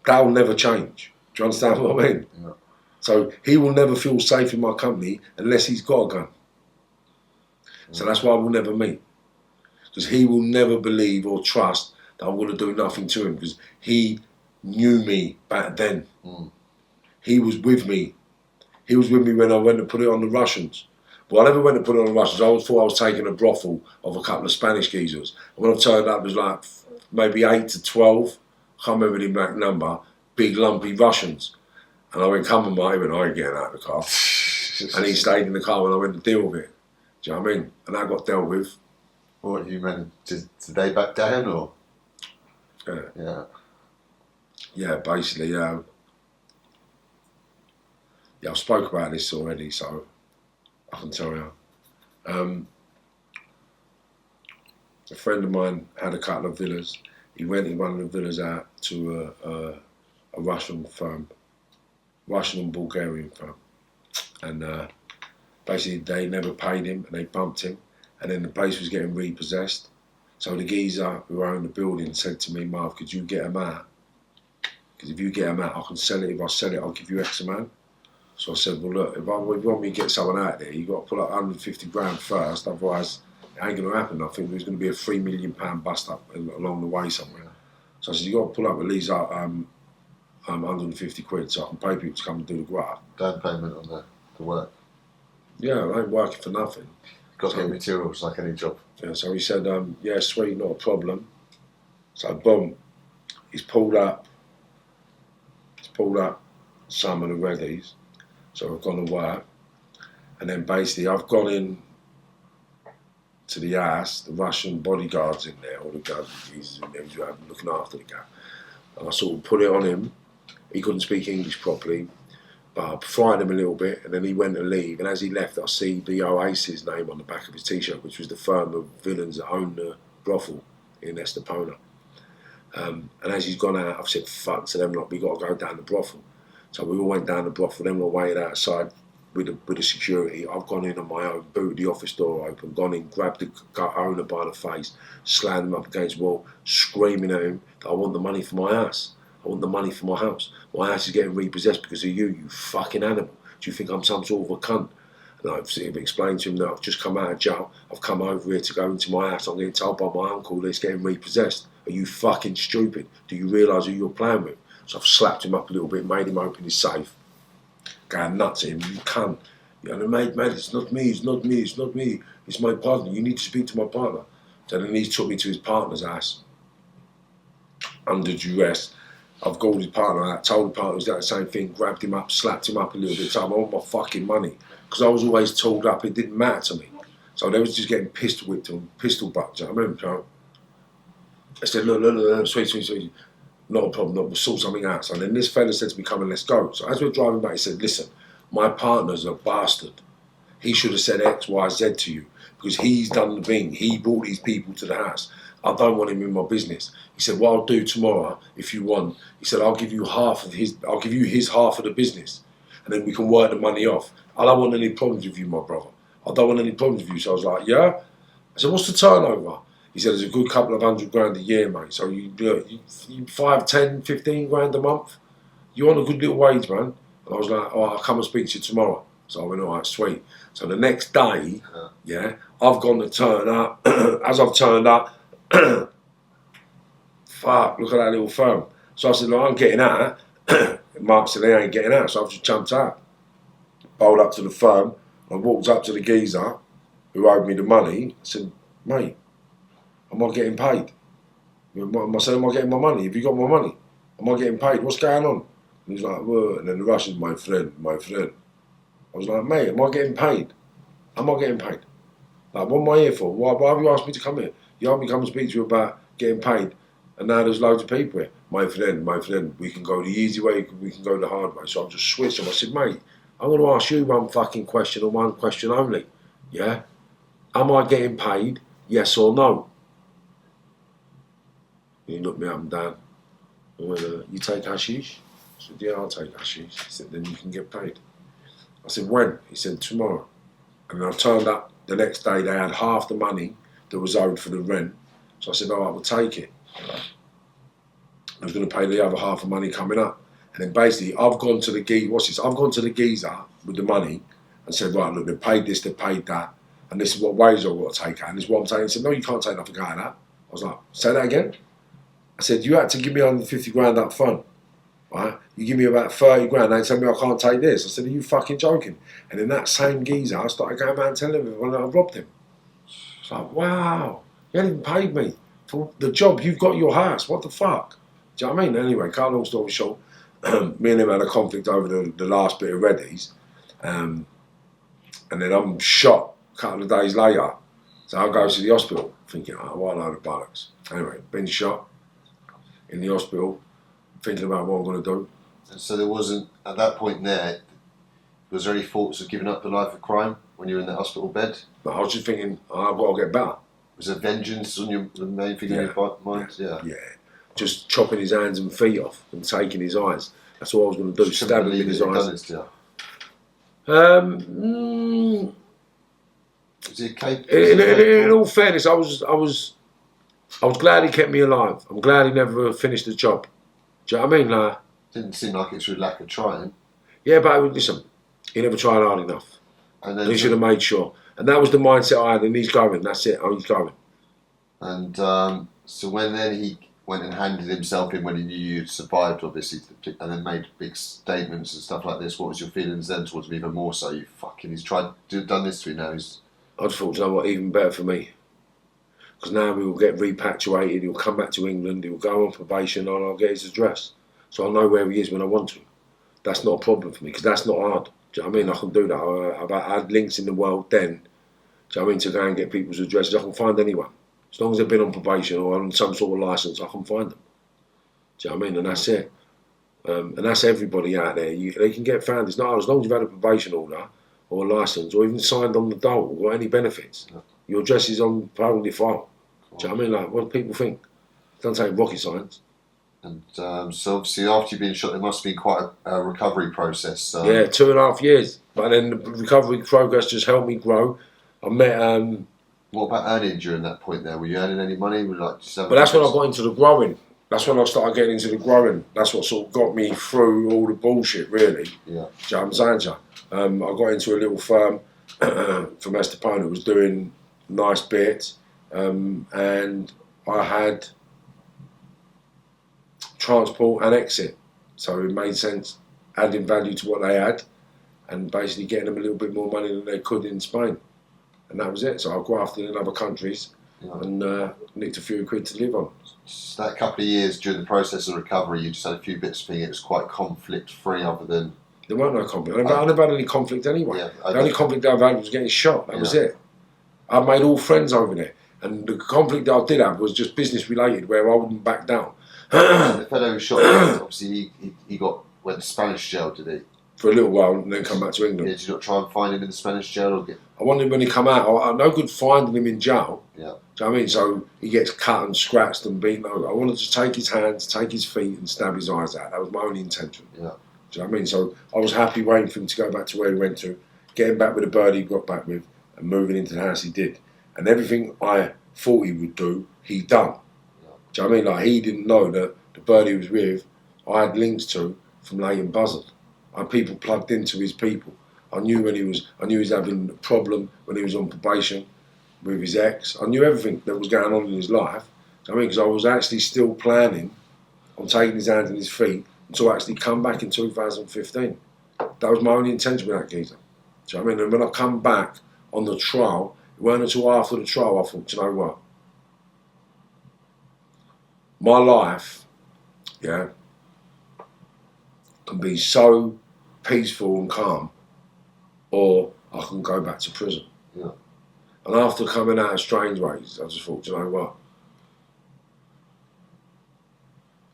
That will never change. Do you understand what I mean? Yeah. So he will never feel safe in my company unless he's got a gun. So that's why we'll never meet. Because he will never believe or trust that I'm going to do nothing to him, because he knew me back then. He was with me. He was with me when I went to put it on the Russians. But I never went to put it on the Russians. I always thought I was taking a brothel of a couple of Spanish geezers. And when I turned up, it was like maybe 8 to 12. I can't remember the exact number. Big lumpy Russians. And I went, come on, mate. He went, I ain't getting out of the car. And he stayed in the car when I went to deal with it. Do you know what I mean? And that got dealt with. What you meant? Did they back down or? Yeah. Yeah, basically, yeah. Yeah, I've spoke about this already, so I can tell you. A friend of mine had a couple of villas. He rented one of the villas out to a Russian firm, Russian and Bulgarian firm. And basically they never paid him and they bumped him. And then the place was getting repossessed. So the geezer who owned the building said to me, Marv, could you get him out? Because if you get him out, I can sell it. If I sell it, I'll give you X amount. So I said, well, look, if you want me to get someone out there, you've got to put up 150 grand first, otherwise it ain't going to happen. I think there's going to be a £3 million bust up along the way somewhere. So I said, you've got to pull up at least 150 quid so I can pay people to come and do the graft. Down payment on the work. Yeah, I ain't working for nothing. Got to get materials like any job. Yeah, so he said, yeah, sweet, not a problem. So boom, he's pulled up some of the readies. So I've gone to work, and then basically I've gone in to the house, the Russian bodyguards in there, all the guys in there looking after the guy. And I sort of put it on him. He couldn't speak English properly, but I fried him a little bit, and then he went to leave. And as he left, I see the Oasis name on the back of his t-shirt, which was the firm of villains that owned the brothel in Estepona. And as he's gone out, I've said, fuck to them, like, we got to go down the brothel. So we all went down the brothel, then we waited outside with the security. I've gone in on my own, booted the office door open, gone in, grabbed the owner by the face, slammed him up against the wall, screaming at him that I want the money for my house. I want the money for my house. My house is getting repossessed because of you, you fucking animal. Do you think I'm some sort of a cunt? And I've explained to him that I've just come out of jail. I've come over here to go into my house. I'm getting told by my uncle that it's getting repossessed. Are you fucking stupid? Do you realise who you're playing with? So I've slapped him up a little bit, made him open his safe. Going nuts at him, you cunt. You know, mate, it's not me, it's not me, it's not me. It's my partner, you need to speak to my partner. So then he took me to his partner's house. Under duress. I've called his partner out, told the partner the same thing, grabbed him up, slapped him up a little bit, told him I want my fucking money. Because I was always told up, it didn't matter to me. So they was just getting pistol whipped and pistol bucked, you know what I mean? So I said, look, sweet. Not a problem, we'll sort something out. So then this fella said to me, come and let's go. So as we're driving back, he said, listen, my partner's a bastard. He should have said X, Y, Z to you because he's done the thing. He brought these people to the house. I don't want him in my business. He said, what I'll do tomorrow, if you want, he said, I'll give you his half of the business and then we can work the money off. I don't want any problems with you, my brother. I don't want any problems with you. So I was like, yeah? I said, what's the turnover? He said, there's a good couple of $100 a year, mate. So you 5, 10, 15 grand a month. You want a good little wage, man. And I was like, oh, I'll come and speak to you tomorrow. So I went, all right, sweet. So the next day, yeah, I've gone to turn up. As I've turned up, fuck, look at that little firm. So I said, no, I'm getting out. Mark said, they ain't getting out. So I've just jumped out. Bowled up to the firm. I walked up to the geezer who owed me the money. I said, mate, am I getting paid? I said, am I getting my money? Have you got my money? Am I getting paid? What's going on? And he's like, well, and then the Russian's my friend. I was like, mate, am I getting paid? Am I getting paid? Like, what am I here for? Why have you asked me to come here? You asked me to come and speak to you about getting paid, and now there's loads of people here. My friend, we can go the easy way, we can go the hard way. So I've just switched him. I said, mate, I'm going to ask you one fucking question and one question only. Yeah? Am I getting paid? Yes or no? He looked me up and down. I went, you take hashish? I said, yeah, I'll take hashish. He said, then you can get paid. I said, when? He said, tomorrow. And I turned up the next day they had half the money that was owed for the rent. So I said, all right, we'll take it. I was going to pay the other half of money coming up. And then basically, I've gone to the geezer with the money and said, right, look, they've paid this, they've paid that, and this is what wages I've got to take out, and this is what I'm taking. He said, no, you can't take nothing out of that. I was like, say that again? I said, you had to give me 150 grand up front, right? You give me about 30 grand, they tell me I can't take this. I said, are you fucking joking? And then that same geezer, I started going around telling everyone that I robbed him. It's like, wow, you haven't even paid me for the job. You've got your house. What the fuck? Do you know what I mean? Anyway, cut a long story short, me and him had a conflict over the last bit of Reddy's. And then I'm shot a couple of days later. So I go to the hospital thinking, oh, what a load of bollocks. Anyway, been shot in the hospital, thinking about what I'm going to do. And so there wasn't, at that point there, was there any thoughts of giving up the life of crime when you were in the hospital bed? But I was just thinking, oh, I've got to get better. Was there vengeance on the main thing in your mind? Yeah. Just chopping his hands and feet off and taking his eyes. That's what I was going to do, stab him in his eyes. In all fairness, I was glad he kept me alive. I'm glad he never finished the job. Do you know what I mean? Didn't seem like it's through lack of trying. Yeah, but listen, he never tried hard enough. And he should have made sure. And that was the mindset I had, and he's going. That's it. He's going. And so when then he went and handed himself in when he knew you'd survived, obviously, and then made big statements and stuff like this, what was your feelings then towards him even more so? You fucking, he's done this to me now. I just thought, you know what, even better for me. Because now we will get repatriated, he'll come back to England, he'll go on probation, and I'll get his address. So I'll know where he is when I want to. That's not a problem for me, because that's not hard. Do you know what I mean? I can do that. I had links in the world then, do you know what I mean, to go and get people's addresses. I can find anyone. As long as they've been on probation or on some sort of licence, I can find them. Do you know what I mean? And that's it. And that's everybody out there. They can get found. It's not as long as you've had a probation order or a licence or even signed on the dole or any benefits. Your address is on your file. Do you know what I mean? Like, what do people think? It doesn't take rocket science. And so obviously after you've been shot, there must have been quite a recovery process. Yeah, 2.5 years. But then the recovery progress just helped me grow. I met... what about earning during that point there? Were you earning any money? But that's when I got into the growing. That's when I started getting into the growing. That's what sort of got me through all the bullshit, really. Yeah. Do you know what I'm saying to you? I got into a little firm from Estepona that was doing nice bits. And I had transport and exit. So it made sense adding value to what they had and basically getting them a little bit more money than they could in Spain. And that was it. So I grafted in other countries and nicked a few quid to live on. So that couple of years during the process of recovery, you just had a few bits of thing. It was quite conflict-free other than... There weren't no conflict. I never had any conflict anyway. The only conflict I've had was getting shot. That was it. I made all friends over there. And the conflict that I did have was just business-related, where I wouldn't back down. The fellow who shot, obviously, he went to Spanish jail, did he? For a little while and then come back to England. Yeah, did you not try and find him in the Spanish jail? Or I wanted him when he come out. I'm no good finding him in jail. Yeah. Do you know what I mean? So he gets cut and scratched and beaten over. I wanted to take his hands, take his feet and stab his eyes out. That was my only intention. Yeah. Do you know what I mean? So I was happy waiting for him to go back to where he went to, getting back with the bird he got back with and moving into the house he did. And everything I thought he would do, he done. Yeah. Do you know what I mean? Like, he didn't know that the bird he was with, I had links to from Leighton Buzzard. I had people plugged into his people. I knew he was having a problem when he was on probation with his ex. I knew everything that was going on in his life. I mean, because I was actually still planning on taking his hands and his feet until I actually come back in 2015. That was my only intention with that geezer. Do you know what I mean? And when I come back on the trial, it weren't until after the trial I thought, do you know what? My life, yeah, can be so peaceful and calm, or I can go back to prison. Yeah. And after coming out of Strangeways, I just thought, do you know what?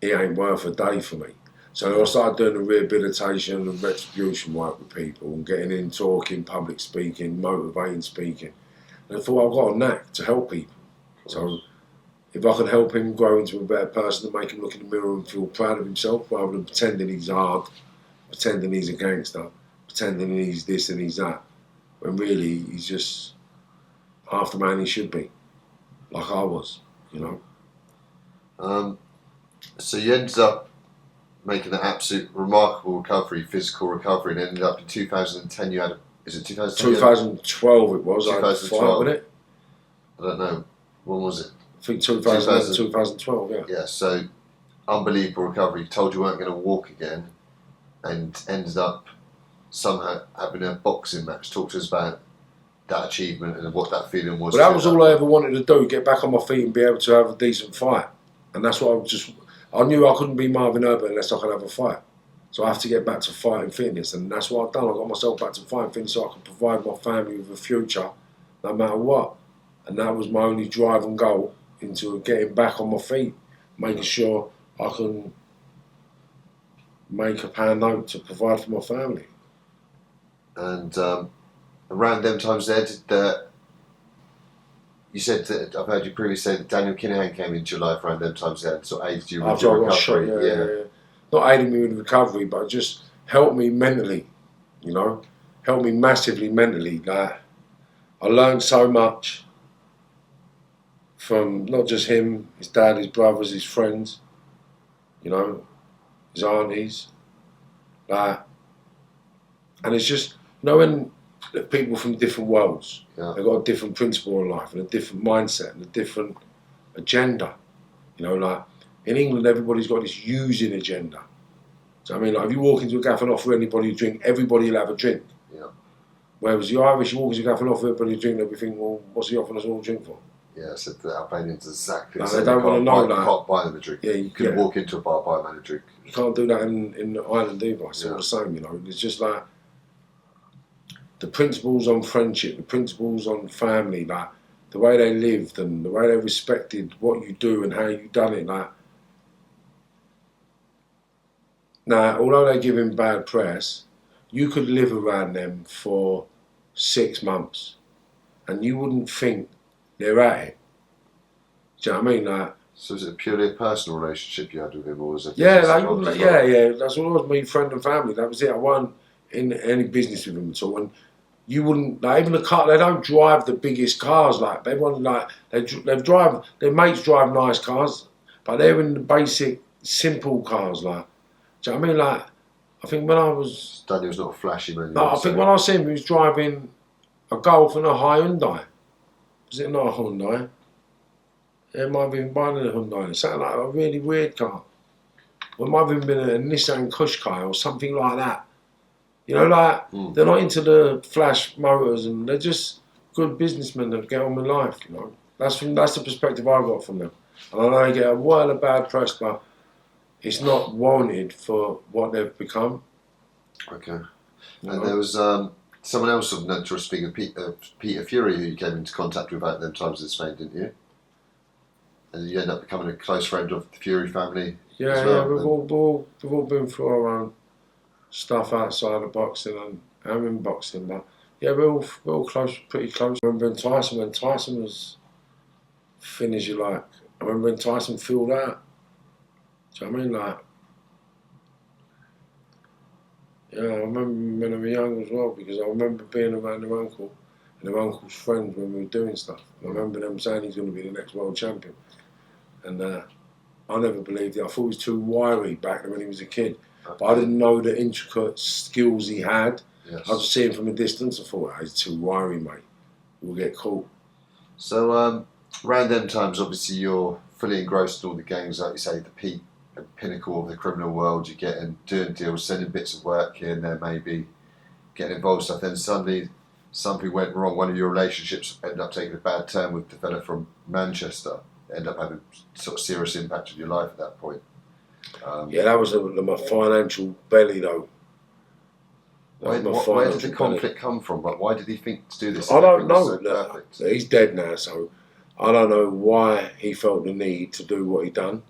It ain't worth a day for me. So I started doing the rehabilitation and retribution work with people and getting in, talking, public speaking, motivating speaking. And I thought I've got a knack to help people. So if I can help him grow into a better person and make him look in the mirror and feel proud of himself rather than pretending he's hard, pretending he's a gangster, pretending he's this and he's that, when really he's just half the man he should be, like I was, So you ended up making an absolute remarkable recovery, physical recovery, and ended up in 2010. You had, is it 2010? 2012 it was. I had a fight 2012. with it. I don't know. When was it? I think 2012, yeah. Yeah, so unbelievable recovery. You told you weren't going to walk again, and ended up somehow having a boxing match. Talk to us about that achievement and what that feeling was. But that was all I ever wanted to do, get back on my feet and be able to have a decent fight. And that's what I knew I couldn't be Marvin Herbert unless I could have a fight. So I have to get back to fighting fitness, and that's what I've done. I got myself back to fighting fitness so I could provide my family with a future no matter what. And that was my only drive and goal into getting back on my feet, making sure I can make a pound note to provide for my family. And around them times there, you said that, I've heard you previously say that Daniel Kinahan came into your life around them times there and sort of aided you with your recovery. Yeah. Not aiding me with recovery, but just helped me mentally, helped me massively mentally. Like, I learned so much from not just him, his dad, his brothers, his friends, his aunties. Like, and it's just, when people from different worlds, they've got a different principle in life and a different mindset and a different agenda. Like in England, everybody's got this using agenda. So I mean, like if you walk into a gaff and offer anybody a drink, everybody will have a drink. Yeah. Whereas the Irish, you walk into a gaff and offer everybody a drink, they'll be thinking, well, what's he offering us all a drink for? Yeah, I said the Albanians exactly. Like, they don't want to know that. You can't buy them a drink. Yeah, you can walk into a bar, buy a man a drink. You can't do that in Ireland either. It's all the same, It's just like the principles on friendship, the principles on family, like the way they lived and the way they respected what you do and how you done it. Like, now, although they give him bad press, you could live around them for 6 months and you wouldn't think they're at it. Do you know what I mean? Like, so is it purely a personal relationship you had with him, or was it? Yeah, that's what it was. Me, friend and family. That was it. I wasn't in any business with him at all. And you wouldn't, like, even the car. They don't drive the biggest cars. Like they want, like they drive. Their mates drive nice cars, but they're in the basic, simple cars. Like, do you know what I mean? Like, I think when I was, Daniel's not a flashy man. No, I think when I see him, he was driving a Golf and a Hyundai. Was it not a Hyundai? It might have been buying a Hyundai. It sounded like a really weird car. It might have been a Nissan Qashqai or something like that. They're not into the flash motors, and they're just good businessmen that get on with life. That's the perspective I got from them. And I know they get a while of bad press, but it's not warranted for what they've become. Okay. And there was someone else of note, speaking of Peter Fury, who you came into contact with at them times in Spain, didn't you? And you end up becoming a close friend of the Fury family. Yeah, as well. We've all been through our own stuff outside of boxing and in boxing, but yeah, we're all close, pretty close. I remember when Tyson was thin as you like. I remember when Tyson filled out. Do you know what I mean? Like, yeah, I remember when I was young as well, because I remember being around their uncle and their uncle's friends when we were doing stuff. I remember them saying he's going to be the next world champion. And I never believed it. I thought he was too wiry back when he was a kid. Okay. But I didn't know the intricate skills he had. Yes. I was seeing him from a distance. I thought, he's too wiry, mate. We'll get caught. So, around them times, obviously, you're fully engrossed in all the gangs, like you say, the pinnacle of the criminal world. You're getting, doing deals, sending bits of work here and there, maybe getting involved stuff. Then suddenly something went wrong. One of your relationships ended up taking a bad turn with the fella from Manchester. End up having sort of serious impact on your life at that point. Yeah, that was my financial belly, though. Where did the conflict come from? Like, why did he think to do this? I don't know. He's dead now, so I don't know why he felt the need to do what he done.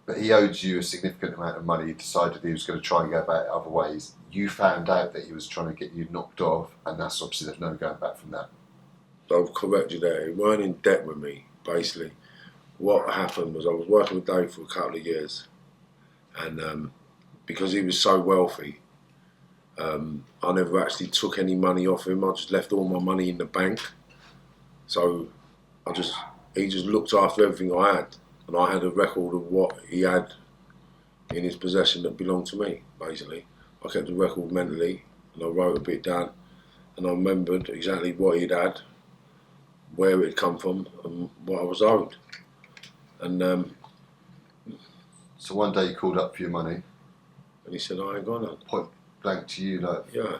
But he owed you a significant amount of money. He decided he was going to try and go about it other ways. You found out that he was trying to get you knocked off, and that's obviously there's no going back from that. I'll correct you there. He weren't in debt with me, basically. What happened was I was working with Dave for a couple of years, and because he was so wealthy, I never actually took any money off him. I just left all my money in the bank, So he just looked after everything I had, and I had a record of what he had in his possession that belonged to me. Basically, I kept the record mentally, and I wrote a bit down, and I remembered exactly what he'd had, where it had come from, and what I was owed. And So one day you called up for your money. And he said, I ain't got none. Point blank to you, like. Yeah.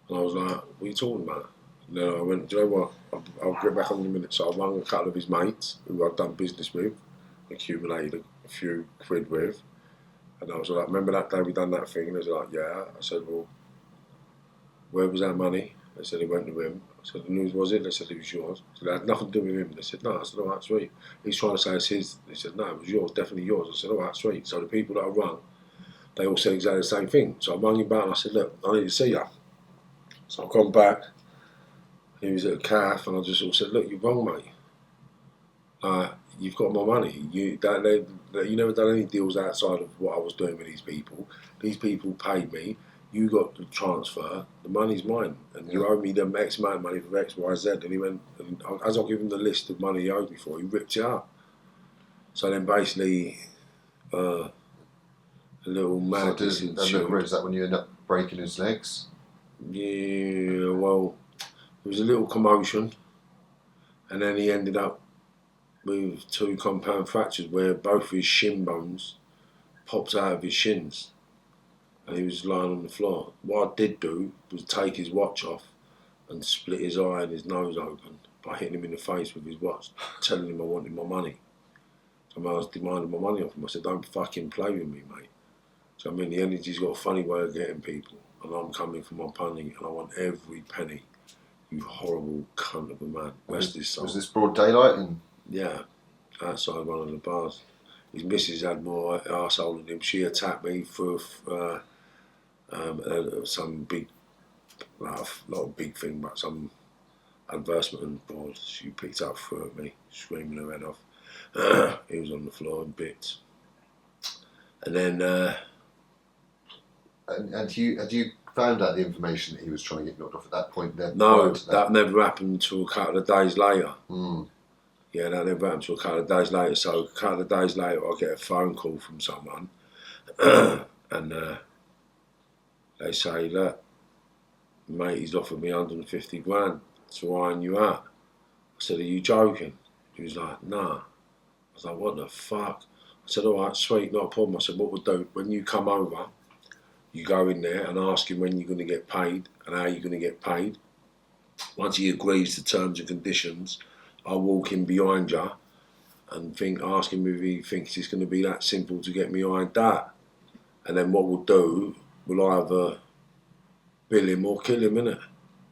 And I was like, what are you talking about? And then I went, do you know what? I'll get back on in a minute. So I rang a couple of his mates who I'd done business with, accumulated a few quid with. And I was like, remember that day we done that thing? And they was like, yeah. I said, well, where was that money? They said, it went to him. I said, the news was it? They said, it was yours. I said, it had nothing to do with him. They said, no. I said, all right, sweet. He's trying to say it's his. They said, no, it was yours, definitely yours. I said, all right, sweet. So the people that I rung, they all said exactly the same thing. So I rang him back and I said, look, I need to see you. So I've gone back. He was at a calf and I just all said, look, you're wrong, mate. You've got my money. You never done any deals outside of what I was doing with these people. These people paid me. You got the transfer. The money's mine. And you owe me them X amount of money for X, Y, Z. And he went, and as I give him the list of money he owed me for, he ripped it up. So then basically, a little madness ensued. Is that when you end up breaking his legs? Yeah, well, there was a little commotion, and then he ended up with 2 compound fractures where both of his shin bones popped out of his shins, and he was lying on the floor. What I did do was take his watch off and split his eye and his nose open by hitting him in the face with his watch, telling him I wanted my money. So I was demanding my money off him. I said, don't fucking play with me, mate. So I mean, the energy's got a funny way of getting people, and I'm coming for my penny, and I want every penny. You horrible cunt of a man. Rest his soul. Was this broad daylight? Yeah, outside one of the bars. His missus had more arsehole than him. She attacked me for some big, not a big thing, but some advertisement board she picked up for me, screaming her head off. He was on the floor in bits. And then... And had you found out the information that he was trying to get knocked off at that point? No, that never happened until a couple of days later. Mm. Yeah, that never happened until a couple of days later. So a couple of days later, I get a phone call from someone, and they say, look, mate, he's offered me 150 grand to iron you out. I said, are you joking? He was like, nah. I was like, what the fuck? I said, all right, sweet, not a problem. I said, what we'll do, when you come over, you go in there and ask him when you're going to get paid and how you're going to get paid. Once he agrees to terms and conditions, I'll walk in behind you and ask him if he thinks it's going to be that simple to get me ironed out. And then what we'll do, we'll either bill him or kill him, innit?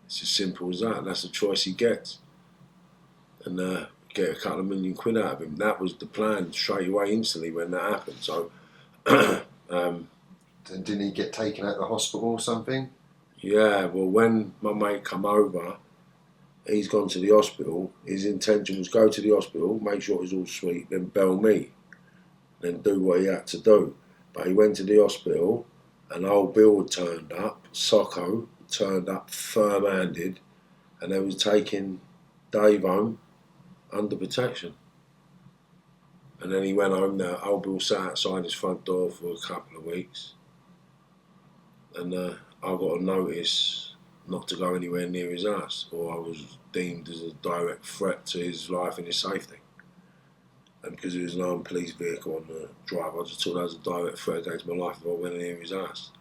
It's as simple as that. That's the choice he gets. And get a couple of million quid out of him. That was the plan straight away, instantly, when that happened. So... And didn't he get taken out of the hospital or something? Yeah, well, when my mate come over, he's gone to the hospital. His intention was go to the hospital, make sure it was all sweet, then bail me, then do what he had to do. But he went to the hospital, and old Bill had turned up, Socko turned up firm-handed, and they was taking Dave home under protection. And then he went home there. Old Bill sat outside his front door for a couple of weeks. And I got a notice not to go anywhere near his house, or I was deemed as a direct threat to his life and his safety. And because there was an armed police vehicle on the drive, I just took that as a direct threat against my life if I went near his house.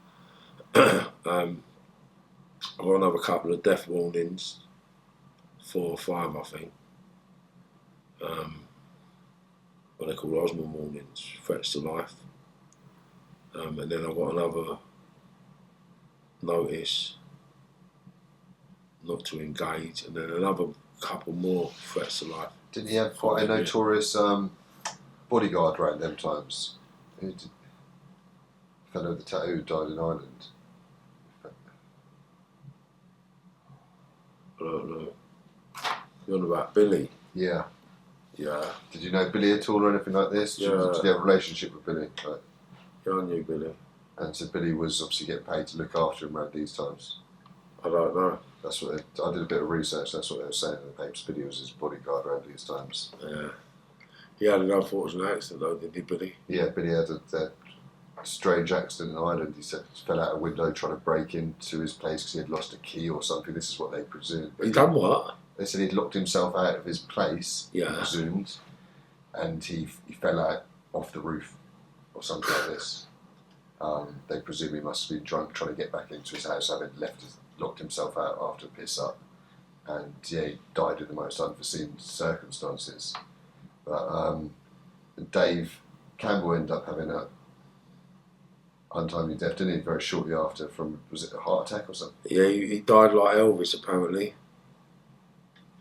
I got another couple of death warnings, 4 or 5 I think. What they call Osmond warnings, threats to life. And then I got another notice not to engage, and then another couple more threats to life. Didn't he have quite a notorious bodyguard around them times? Fellow with the tattoo who died in Ireland. I don't know. You're on about Billy? Yeah. Yeah. Did you know Billy at all or anything like this? Yeah. Did you have a relationship with Billy? Like, Yeah, I knew Billy. and so Billy was obviously getting paid to look after him around these times. I don't know. That's what I did a bit of research. That's what they were saying in the papers. Billy was his bodyguard around these times. Yeah. He had an unfortunate accident though, didn't he, Billy? Yeah, Billy had a strange accident in Ireland. He said he fell out a window trying to break into his place because he had lost a key or something. This is what they presumed. He done what? They said he'd locked himself out of his place, Yeah. he presumed, and he fell out off the roof or something like this. They presume he must have been drunk trying to get back into his house, having locked himself out after a piss up. And yeah, he died in the most unforeseen circumstances. But Dave Campbell ended up having a untimely death, didn't he? Very shortly after, from, was it a heart attack or something? Yeah, he died like Elvis apparently.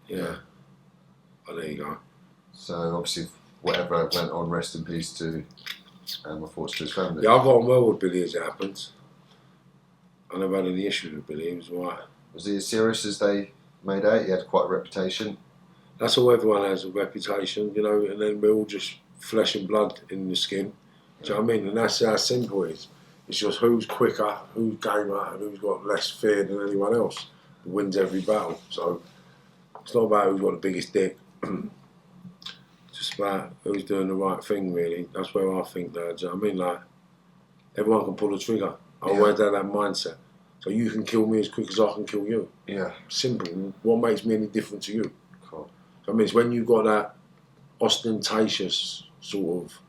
Yeah. Oh, there you go. So obviously, whatever went on, rest in peace to, and my thoughts to his family. Yeah, I got on well with Billy as it happens. I never had any issues with Billy. He was alright. Was he as serious as they made out? He had quite a reputation. That's all everyone has, a reputation, you know, and then we're all just flesh and blood in the skin. Do you know what I mean? And that's how simple it is. It's just who's quicker, who's gamer, and who's got less fear than anyone else who wins every battle. So it's not about who's got the biggest dick. It's just about who's doing the right thing, really. That's where I think that, do you know what I mean? Like, everyone can pull the trigger. I always had that mindset. So you can kill me as quick as I can kill you. Yeah. Simple. What makes me any different to you? Cool. I mean, it's when you've got that ostentatious sort of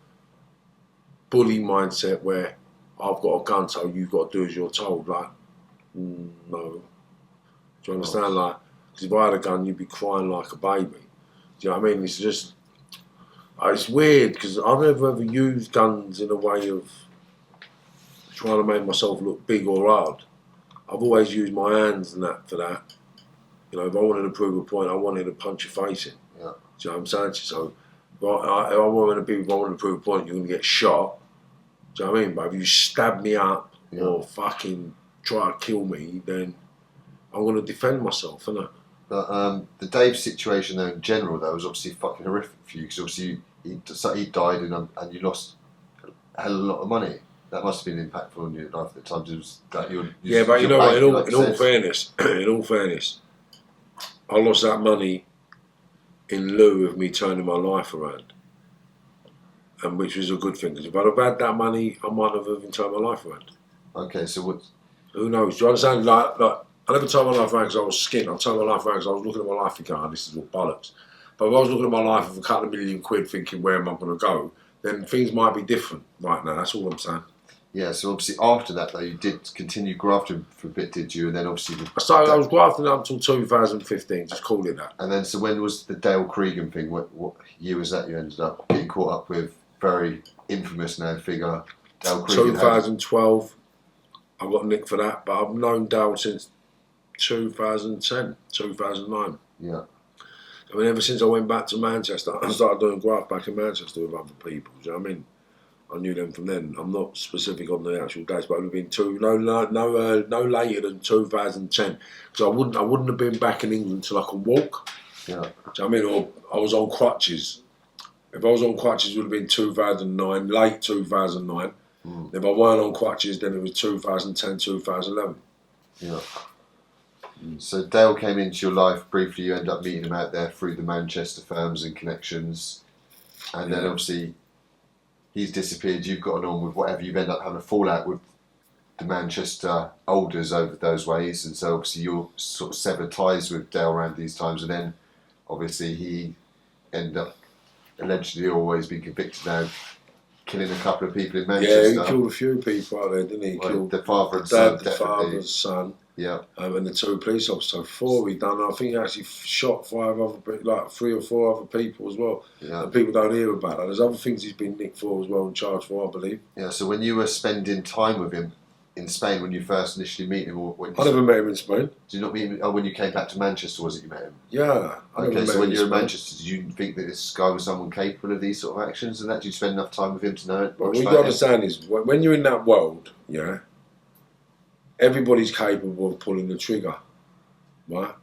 bully mindset where I've got a gun, so you've got to do as you're told. Like, no. Do you understand? Like, because if I had a gun, you'd be crying like a baby. Do you know what I mean? It's just, it's weird because I've never ever used guns in a way of trying to make myself look big or hard. I've always used my hands and that for that. You know, if I wanted to prove a point, I wanted to punch your face in. Yeah. Do you know what I'm saying? So, if I wanted to prove a point, you're going to get shot. Do you know what I mean? But if you stab me up or fucking try to kill me, then I'm going to defend myself, innit? But the Dave situation, though, in general, though, was obviously fucking horrific for you because obviously he died and you lost a hell of a lot of money. That must have been impactful on your life at the time. It was that yeah, but you know what? In all fairness, I lost that money in lieu of me turning my life around, and which was a good thing. Because if I'd have had that money, I might have even turned my life around. Okay, so what? Who knows? Do you understand? Like I never turned my life around because I was skint. I turned my life around because I was looking at my life thinking, this is all bollocks. But if I was looking at my life with a couple of million quid thinking, where am I going to go? Then things might be different right now. That's all I'm saying. Yeah, so obviously after that, though, you did continue grafting for a bit, did you? And then obviously... I was grafting up until 2015, just call it that. And then, so when was the Dale Cregan thing? What year was that you ended up getting caught up with? Very infamous now figure, Dale Cregan. 2012, I got nicked for that, but I've known Dale since 2010, 2009. Yeah. I mean, ever since I went back to Manchester, I started doing graft back in Manchester with other people, do you know what I mean? I knew them from then. I'm not specific on the actual dates, but it would have been no later than 2010, because I wouldn't have been back in England till I could walk. Yeah. Do you know what I mean? Or I was on crutches. If I was on crutches, it would have been 2009, late 2009. If I weren't on crutches, then it was 2010, 2011. Yeah. So Dale came into your life briefly. You end up meeting him out there through the Manchester firms and connections, and then obviously he's disappeared. You've gotten on with whatever. You've ended up having a fallout with the Manchester Olders over those ways, and so obviously you'll sort of sever ties with Dale around these times, and then obviously he ended up allegedly always been convicted now, killing a couple of people in Manchester. Yeah, he killed a few people out there, didn't he? He killed the father and son, the father's son. Yeah. And the two police officers. So 4 he done. I think he actually shot 5 other people, like 3 or 4 other people as well. Yeah. And people don't hear about that. There's other things he's been nicked for as well and charged for, I believe. Yeah, so when you were spending time with him in Spain, when you first initially meet him, or when I never met him in Spain. Did you not meet him? Oh, when you came back to Manchester, was it you met him? Yeah. Okay, so when you were in Manchester, did you think that this guy was someone capable of these sort of actions and that? Did you spend enough time with him to know it? What you got to understand is, when you're in that world, yeah, everybody's capable of pulling the trigger, right?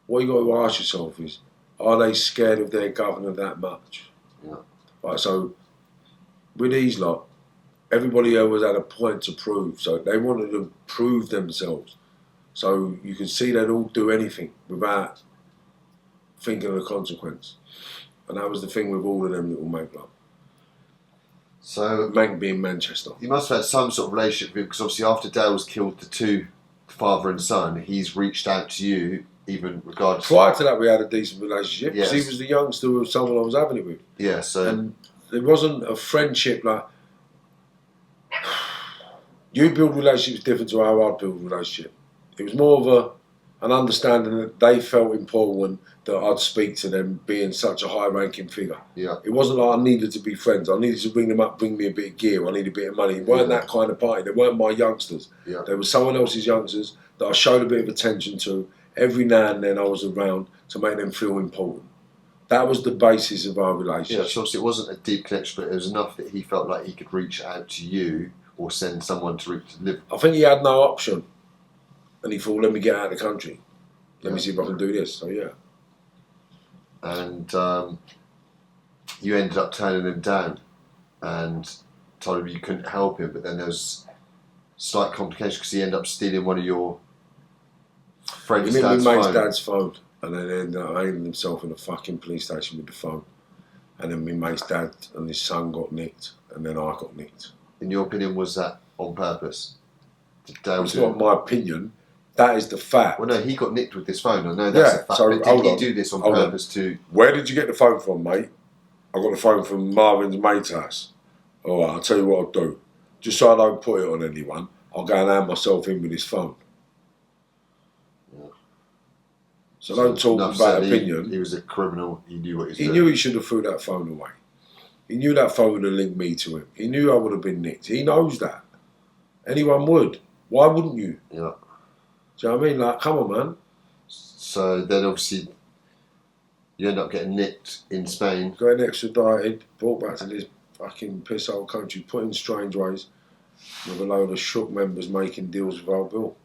What you got to ask yourself is, are they scared of their governor that much? Yeah. Right, so with these lot, everybody always had a point to prove, so they wanted to prove themselves. So you could see they'd all do anything without thinking of the consequence. And that was the thing with all of them little Mank lot. So Mank being Manchester. You must have had some sort of relationship with, because obviously after Dale's killed the two, father and son, he's reached out to you, even regardless. Prior to that, we had a decent relationship because Yes. he was the youngster of someone I was having it with. Yeah, so. And it wasn't a friendship like. You build relationships different to how I build relationships. It was more of an understanding that they felt important that I'd speak to them being such a high-ranking figure. Yeah. It wasn't like I needed to be friends. I needed to bring them up, bring me a bit of gear. I needed a bit of money. It weren't that kind of party. They weren't my youngsters. Yeah. They were someone else's youngsters that I showed a bit of attention to. Every now and then I was around to make them feel important. That was the basis of our relationship. Yeah, so obviously it wasn't a deep connection, but it was enough that he felt like he could reach out to you or send someone to live. I think he had no option. And he thought, let me get out of the country. Let me see if I can do this. So, yeah. And you ended up turning him down and told him you couldn't help him, but then there was slight complication because he ended up stealing one of your friend's dad's phone. My mate's dad's phone. And then he ended up hanging himself in a fucking police station with the phone. And then my mate's dad and his son got nicked. And then I got nicked. In your opinion, was that on purpose? It's not my opinion. That is the fact. Well, no, he got nicked with this phone. I know that's a fact. So, but did he do this on purpose too? Where did you get the phone from, mate? I got the phone from Marvin's mate's house. All right, I'll tell you what I'll do. Just so I don't put it on anyone, I'll go and hand myself in with his phone. Yeah. So don't talk about opinion. He was a criminal. He knew what he was doing. He knew he should have threw that phone away. He knew that phone would have linked me to him. He knew I would have been nicked. He knows that. Anyone would. Why wouldn't you? Yeah. Do you know what I mean? Like, come on, man. So then obviously you end up getting nicked in Spain. Getting extradited, brought back to this fucking piss old country, put in strange ways, with a load of shook members making deals with our bill.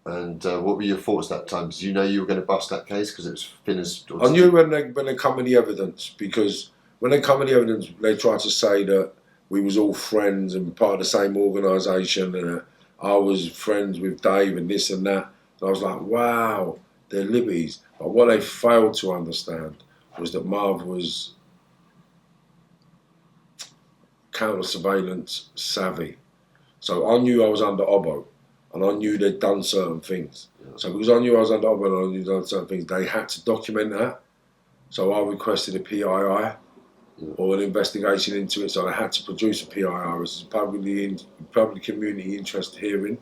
And what were your thoughts that time? Did you know you were going to bust that case because it was finished? I knew when they come with the evidence, because when they come with the evidence, they try to say that we was all friends and part of the same organisation, and I was friends with Dave and this and that. And I was like, wow, they're liberties. But what they failed to understand was that Marv was counter-surveillance savvy. So I knew I was under Obbo, and I knew they'd done certain things. Yeah. So because I knew I was under Obbo and I knew they'd done certain things, they had to document that. So I requested a PII, or an investigation into it, so I had to produce a PIR, which is a public community interest hearing,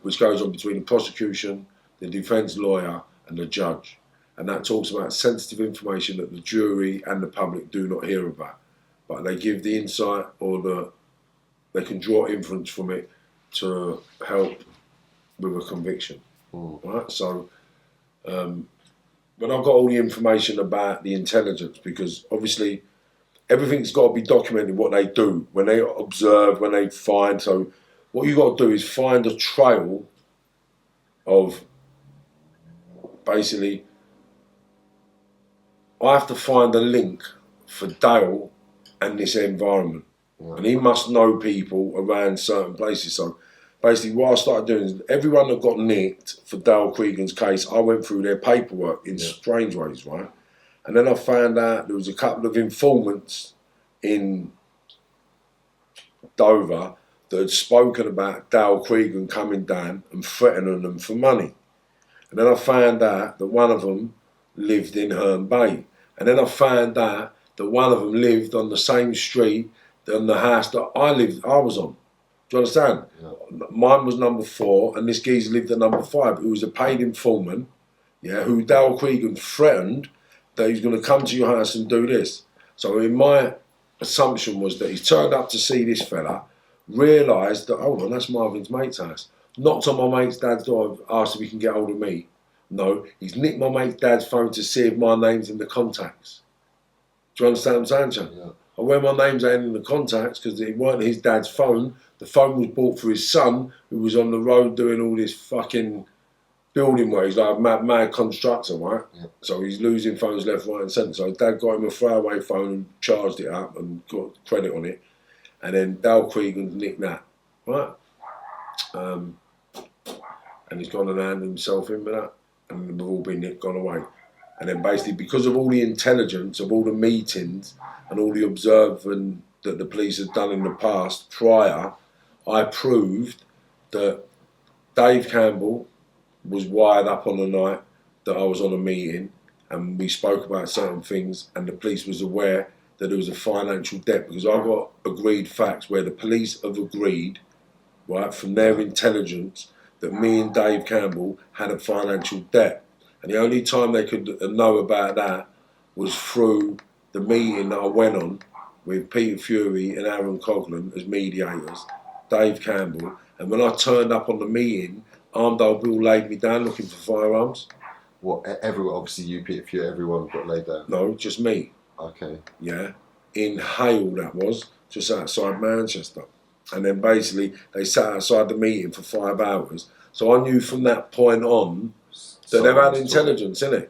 which goes on between the prosecution, the defence lawyer and the judge. And that talks about sensitive information that the jury and the public do not hear about. But they give the insight, or they can draw inference from it to help with a conviction. Right? So when I've got all the information about the intelligence, because obviously everything's got to be documented, what they do, when they observe, when they find. So what you got to do is find a trail of, basically, I have to find a link for Dale and this environment. Yeah. And he must know people around certain places. So basically what I started doing is everyone that got nicked for Dale Cregan's case, I went through their paperwork in strange ways, right? And then I found out there was a couple of informants in Dover that had spoken about Dale Cregan coming down and threatening them for money. And then I found out that one of them lived in Herne Bay. And then I found out that one of them lived on the same street than the house that I was on. Do you understand? Yeah. Mine was number 4, and this geezer lived at number 5, who was a paid informant, who Dale Cregan threatened that he's going to come to your house and do this. So in my assumption was that he's turned up to see this fella, realised that, hold on, that's Marvin's mate's house. Knocked on my mate's dad's door, asked if he can get hold of me. No, he's nicked my mate's dad's phone to see if my name's in the contacts. Do you understand what I'm saying, Chad? Yeah. And when my name's ain't in the contacts, because it weren't his dad's phone, the phone was bought for his son, who was on the road doing all this fucking building work. He's like a mad constructor, right? Yeah. So he's losing phones left, right and centre. So his dad got him a throwaway phone and charged it up and got credit on it. And then Dale Cregan nicked that, right? and he's gone and handed himself in with that, and we've all been gone away. And then basically, because of all the intelligence of all the meetings and all the observing that the police had done in the past prior, I proved that Dave Campbell was wired up on the night that I was on a meeting, and we spoke about certain things, and the police was aware that there was a financial debt, because I got agreed facts where the police have agreed, right, from their intelligence, that me and Dave Campbell had a financial debt. And the only time they could know about that was through the meeting that I went on with Peter Fury and Aaron Coughlin as mediators, Dave Campbell. And when I turned up on the meeting, Armed Old Bill laid me down looking for firearms. What, everyone, obviously you, Peter Fury, everyone got laid down? No, just me. Okay. Yeah. In Hale, that was, just outside Manchester. And then basically they sat outside the meeting for 5 hours. So I knew from that point on that they've had intelligence, innit?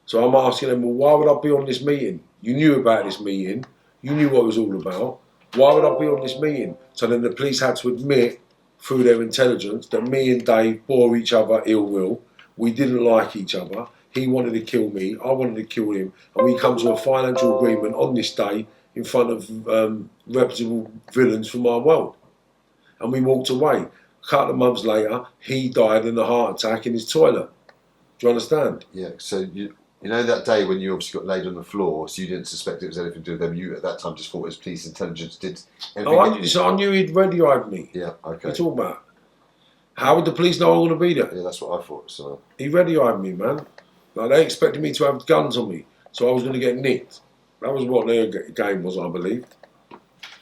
So I'm asking them, well, why would I be on this meeting? You knew about this meeting. You knew what it was all about. Why would I be on this meeting? So then the police had to admit, through their intelligence, that me and Dave bore each other ill will. We didn't like each other. He wanted to kill me. I wanted to kill him. And we come to a financial agreement on this day in front of reputable villains from our world. And we walked away. A couple of months later, he died in a heart attack in his toilet. Do you understand? Yeah, so you know that day when you obviously got laid on the floor, so you didn't suspect it was anything to do with them, you at that time just thought it was police intelligence, did Oh, I knew he'd radio-eyed me. Yeah, okay. What are you talking about? How would the police know I was going to be there? Yeah, that's what I thought, so... He radio-eyed me, man. Like, they expected me to have guns on me, so I was going to get nicked. That was what their game was, I believe.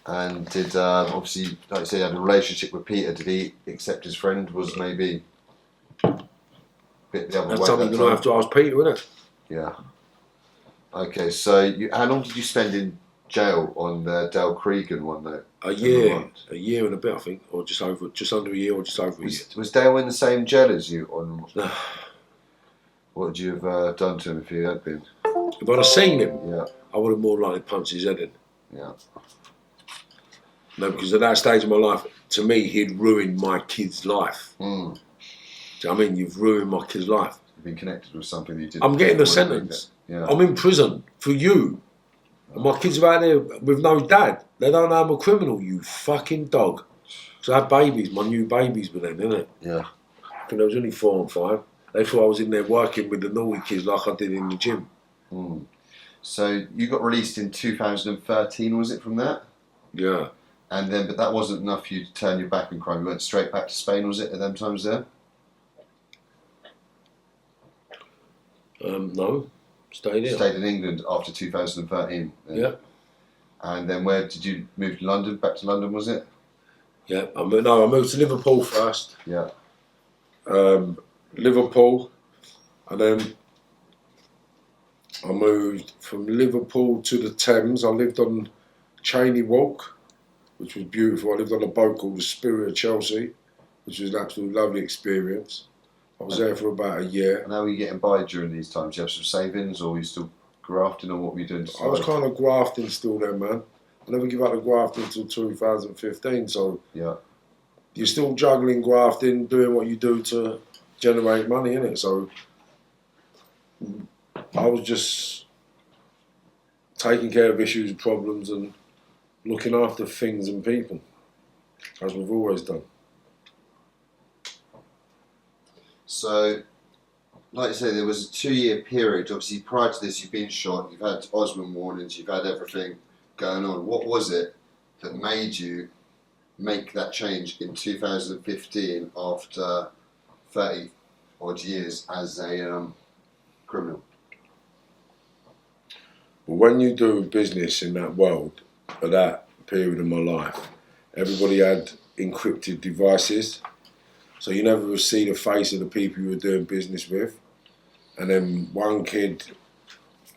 And did, obviously, like you say, you had a relationship with Peter, did he accept his friend was maybe a bit the other way? That's something you're going to have to ask Peter, isn't it? Yeah. Okay, so how long did you spend in jail on the Dale Cregan one, though? A year and a bit, I think, or just under a year, or just over a year. Was Dale in the same jail as you? On what would you have done to him if you had been? If I'd have seen him, yeah, I would have more likely punched his head in. Yeah. No, because at that stage of my life, to me, he'd ruined my kid's life. Do you know what I mean? You've ruined my kid's life. You've been connected with something that you didn't. I'm getting a sentence. Yeah. I'm in prison for you. And my kids are out there with no dad. They don't know I'm a criminal, you fucking dog. So I had babies, my new babies were then, innit? Yeah. I think there was only 4 and 5. They thought I was in there working with the naughty kids like I did in the gym. So you got released in 2013, was it, from that? Yeah. And then, but that wasn't enough for you to turn your back on crime. You went straight back to Spain, was it, at them times there? No. Stayed here. Stayed in England after 2013. Then. Yeah. And then where did you move to London? Back to London, was it? Yeah. I moved to Liverpool first. Yeah. Liverpool, and then I moved from Liverpool to the Thames. I lived on Cheney Walk, which was beautiful. I lived on a boat called the Spirit of Chelsea, which was an absolutely lovely experience. I was there for about a year. And how were you getting by during these times? Did you have some savings, or were you still grafting, or what were you doing? I was kind of grafting still then, man. I never give up the grafting until 2015, so yeah, you're still juggling grafting, doing what you do to generate money, innit? So I was just taking care of issues, problems, and looking after things and people, as we've always done. So, like I say, there was a 2-year period. Obviously, prior to this, you've been shot, you've had Osman warnings, you've had everything going on. What was it that made you make that change in 2015 after 30 odd years as a criminal? Well, when you do business in that world, at that period of my life, everybody had encrypted devices. So you never would see the face of the people you were doing business with. And then one kid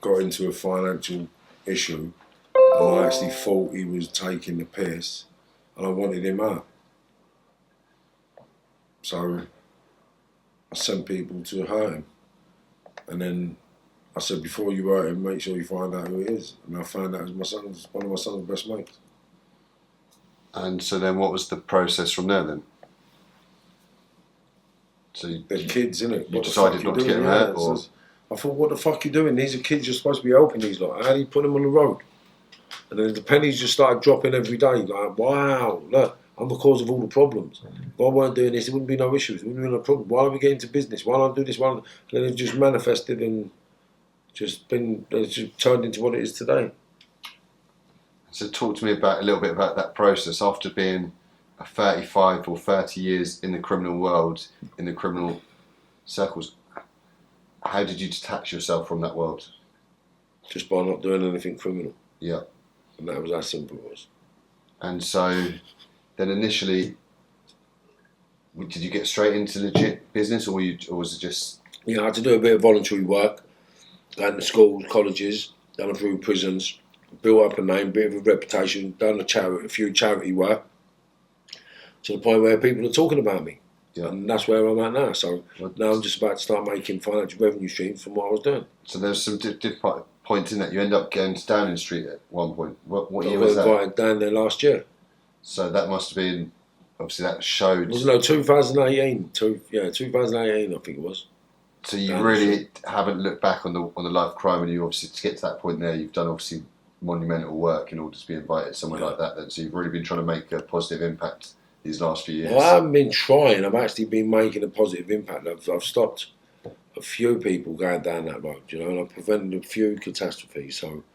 got into a financial issue, and I actually thought he was taking the piss, and I wanted him out. So I sent people to hurt him. And then I said, before you hurt him, make sure you find out who he is. And I found out it was one of my son's best mates. And so then what was the process from there then? So they're kids, innit? You decided not to get them hurt, or? I thought, what the fuck you doing? These are kids. You're supposed to be helping these lot. How do you put them on the road? And then the pennies just started dropping every day. Like, wow, look, I'm the cause of all the problems. If I weren't doing this, there wouldn't be no issues. There wouldn't be no problem. Why don't we get into business? Why don't I do this? And then it just manifested and it's just turned into what it is today. So talk to me a little bit about that process. After being 35 or 30 years in the criminal world, in the criminal circles, how did you detach yourself from that world? Just by not doing anything criminal. Yeah. And that was how simple it was. And so then initially, did you get straight into legit business, or was it just... I had to do a bit of voluntary work, going to schools, colleges, done through prisons, built up a name, bit of a reputation, done a few charity work, to the point where people are talking about me. Yeah. And that's where I'm at now. So now I'm just about to start making financial revenue streams from what I was doing. So there's some different points in that. You end up going to Downing Street at one point. What year was that? I got invited down there last year. So that must have been, obviously that showed... 2018. 2018 I think it was. So you really haven't looked back on the life of crime, and you obviously, to get to that point there, you've done obviously monumental work in order to be invited somewhere like that. Then. So you've really been trying to make a positive impact these last few years. Well, I haven't been trying. I've actually been making a positive impact. I've stopped a few people going down that road, and I've prevented a few catastrophes. So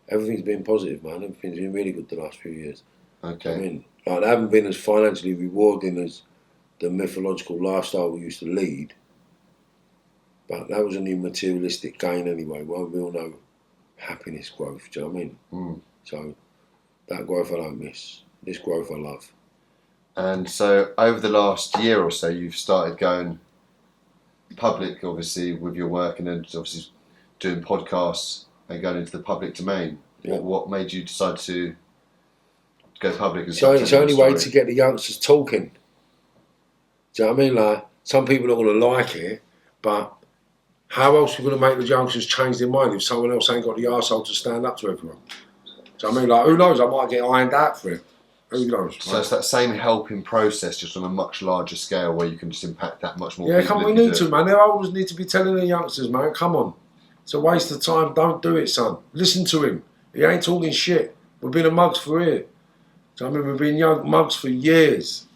everything's been positive, man. Everything's been really good the last few years. Okay. I mean, I haven't been as financially rewarding as the mythological lifestyle we used to lead, but that was only materialistic gain anyway. Well, we all know happiness, growth. Do you know what I mean? Mm. So that growth I don't miss. This growth I love. And so over the last year or so, you've started going public, obviously, with your work, and then obviously doing podcasts and going into the public domain. Yeah. What made you decide to go public? So it's the only way to get the youngsters talking. Do you know what I mean? Like, some people are going to like it, but how else are we going to make the youngsters change their mind if someone else ain't got the arsehole to stand up to everyone? Do you know what I mean? Like, who knows? I might get ironed out for it. Who knows? So it's that same helping process, just on a much larger scale, where you can just impact that much more. Yeah, we need to, man. They always need to be telling the youngsters, man, come on. It's a waste of time. Don't do it, son. Listen to him. He ain't talking shit. We've been a mugs for here. So I mean, we've been young mugs for years.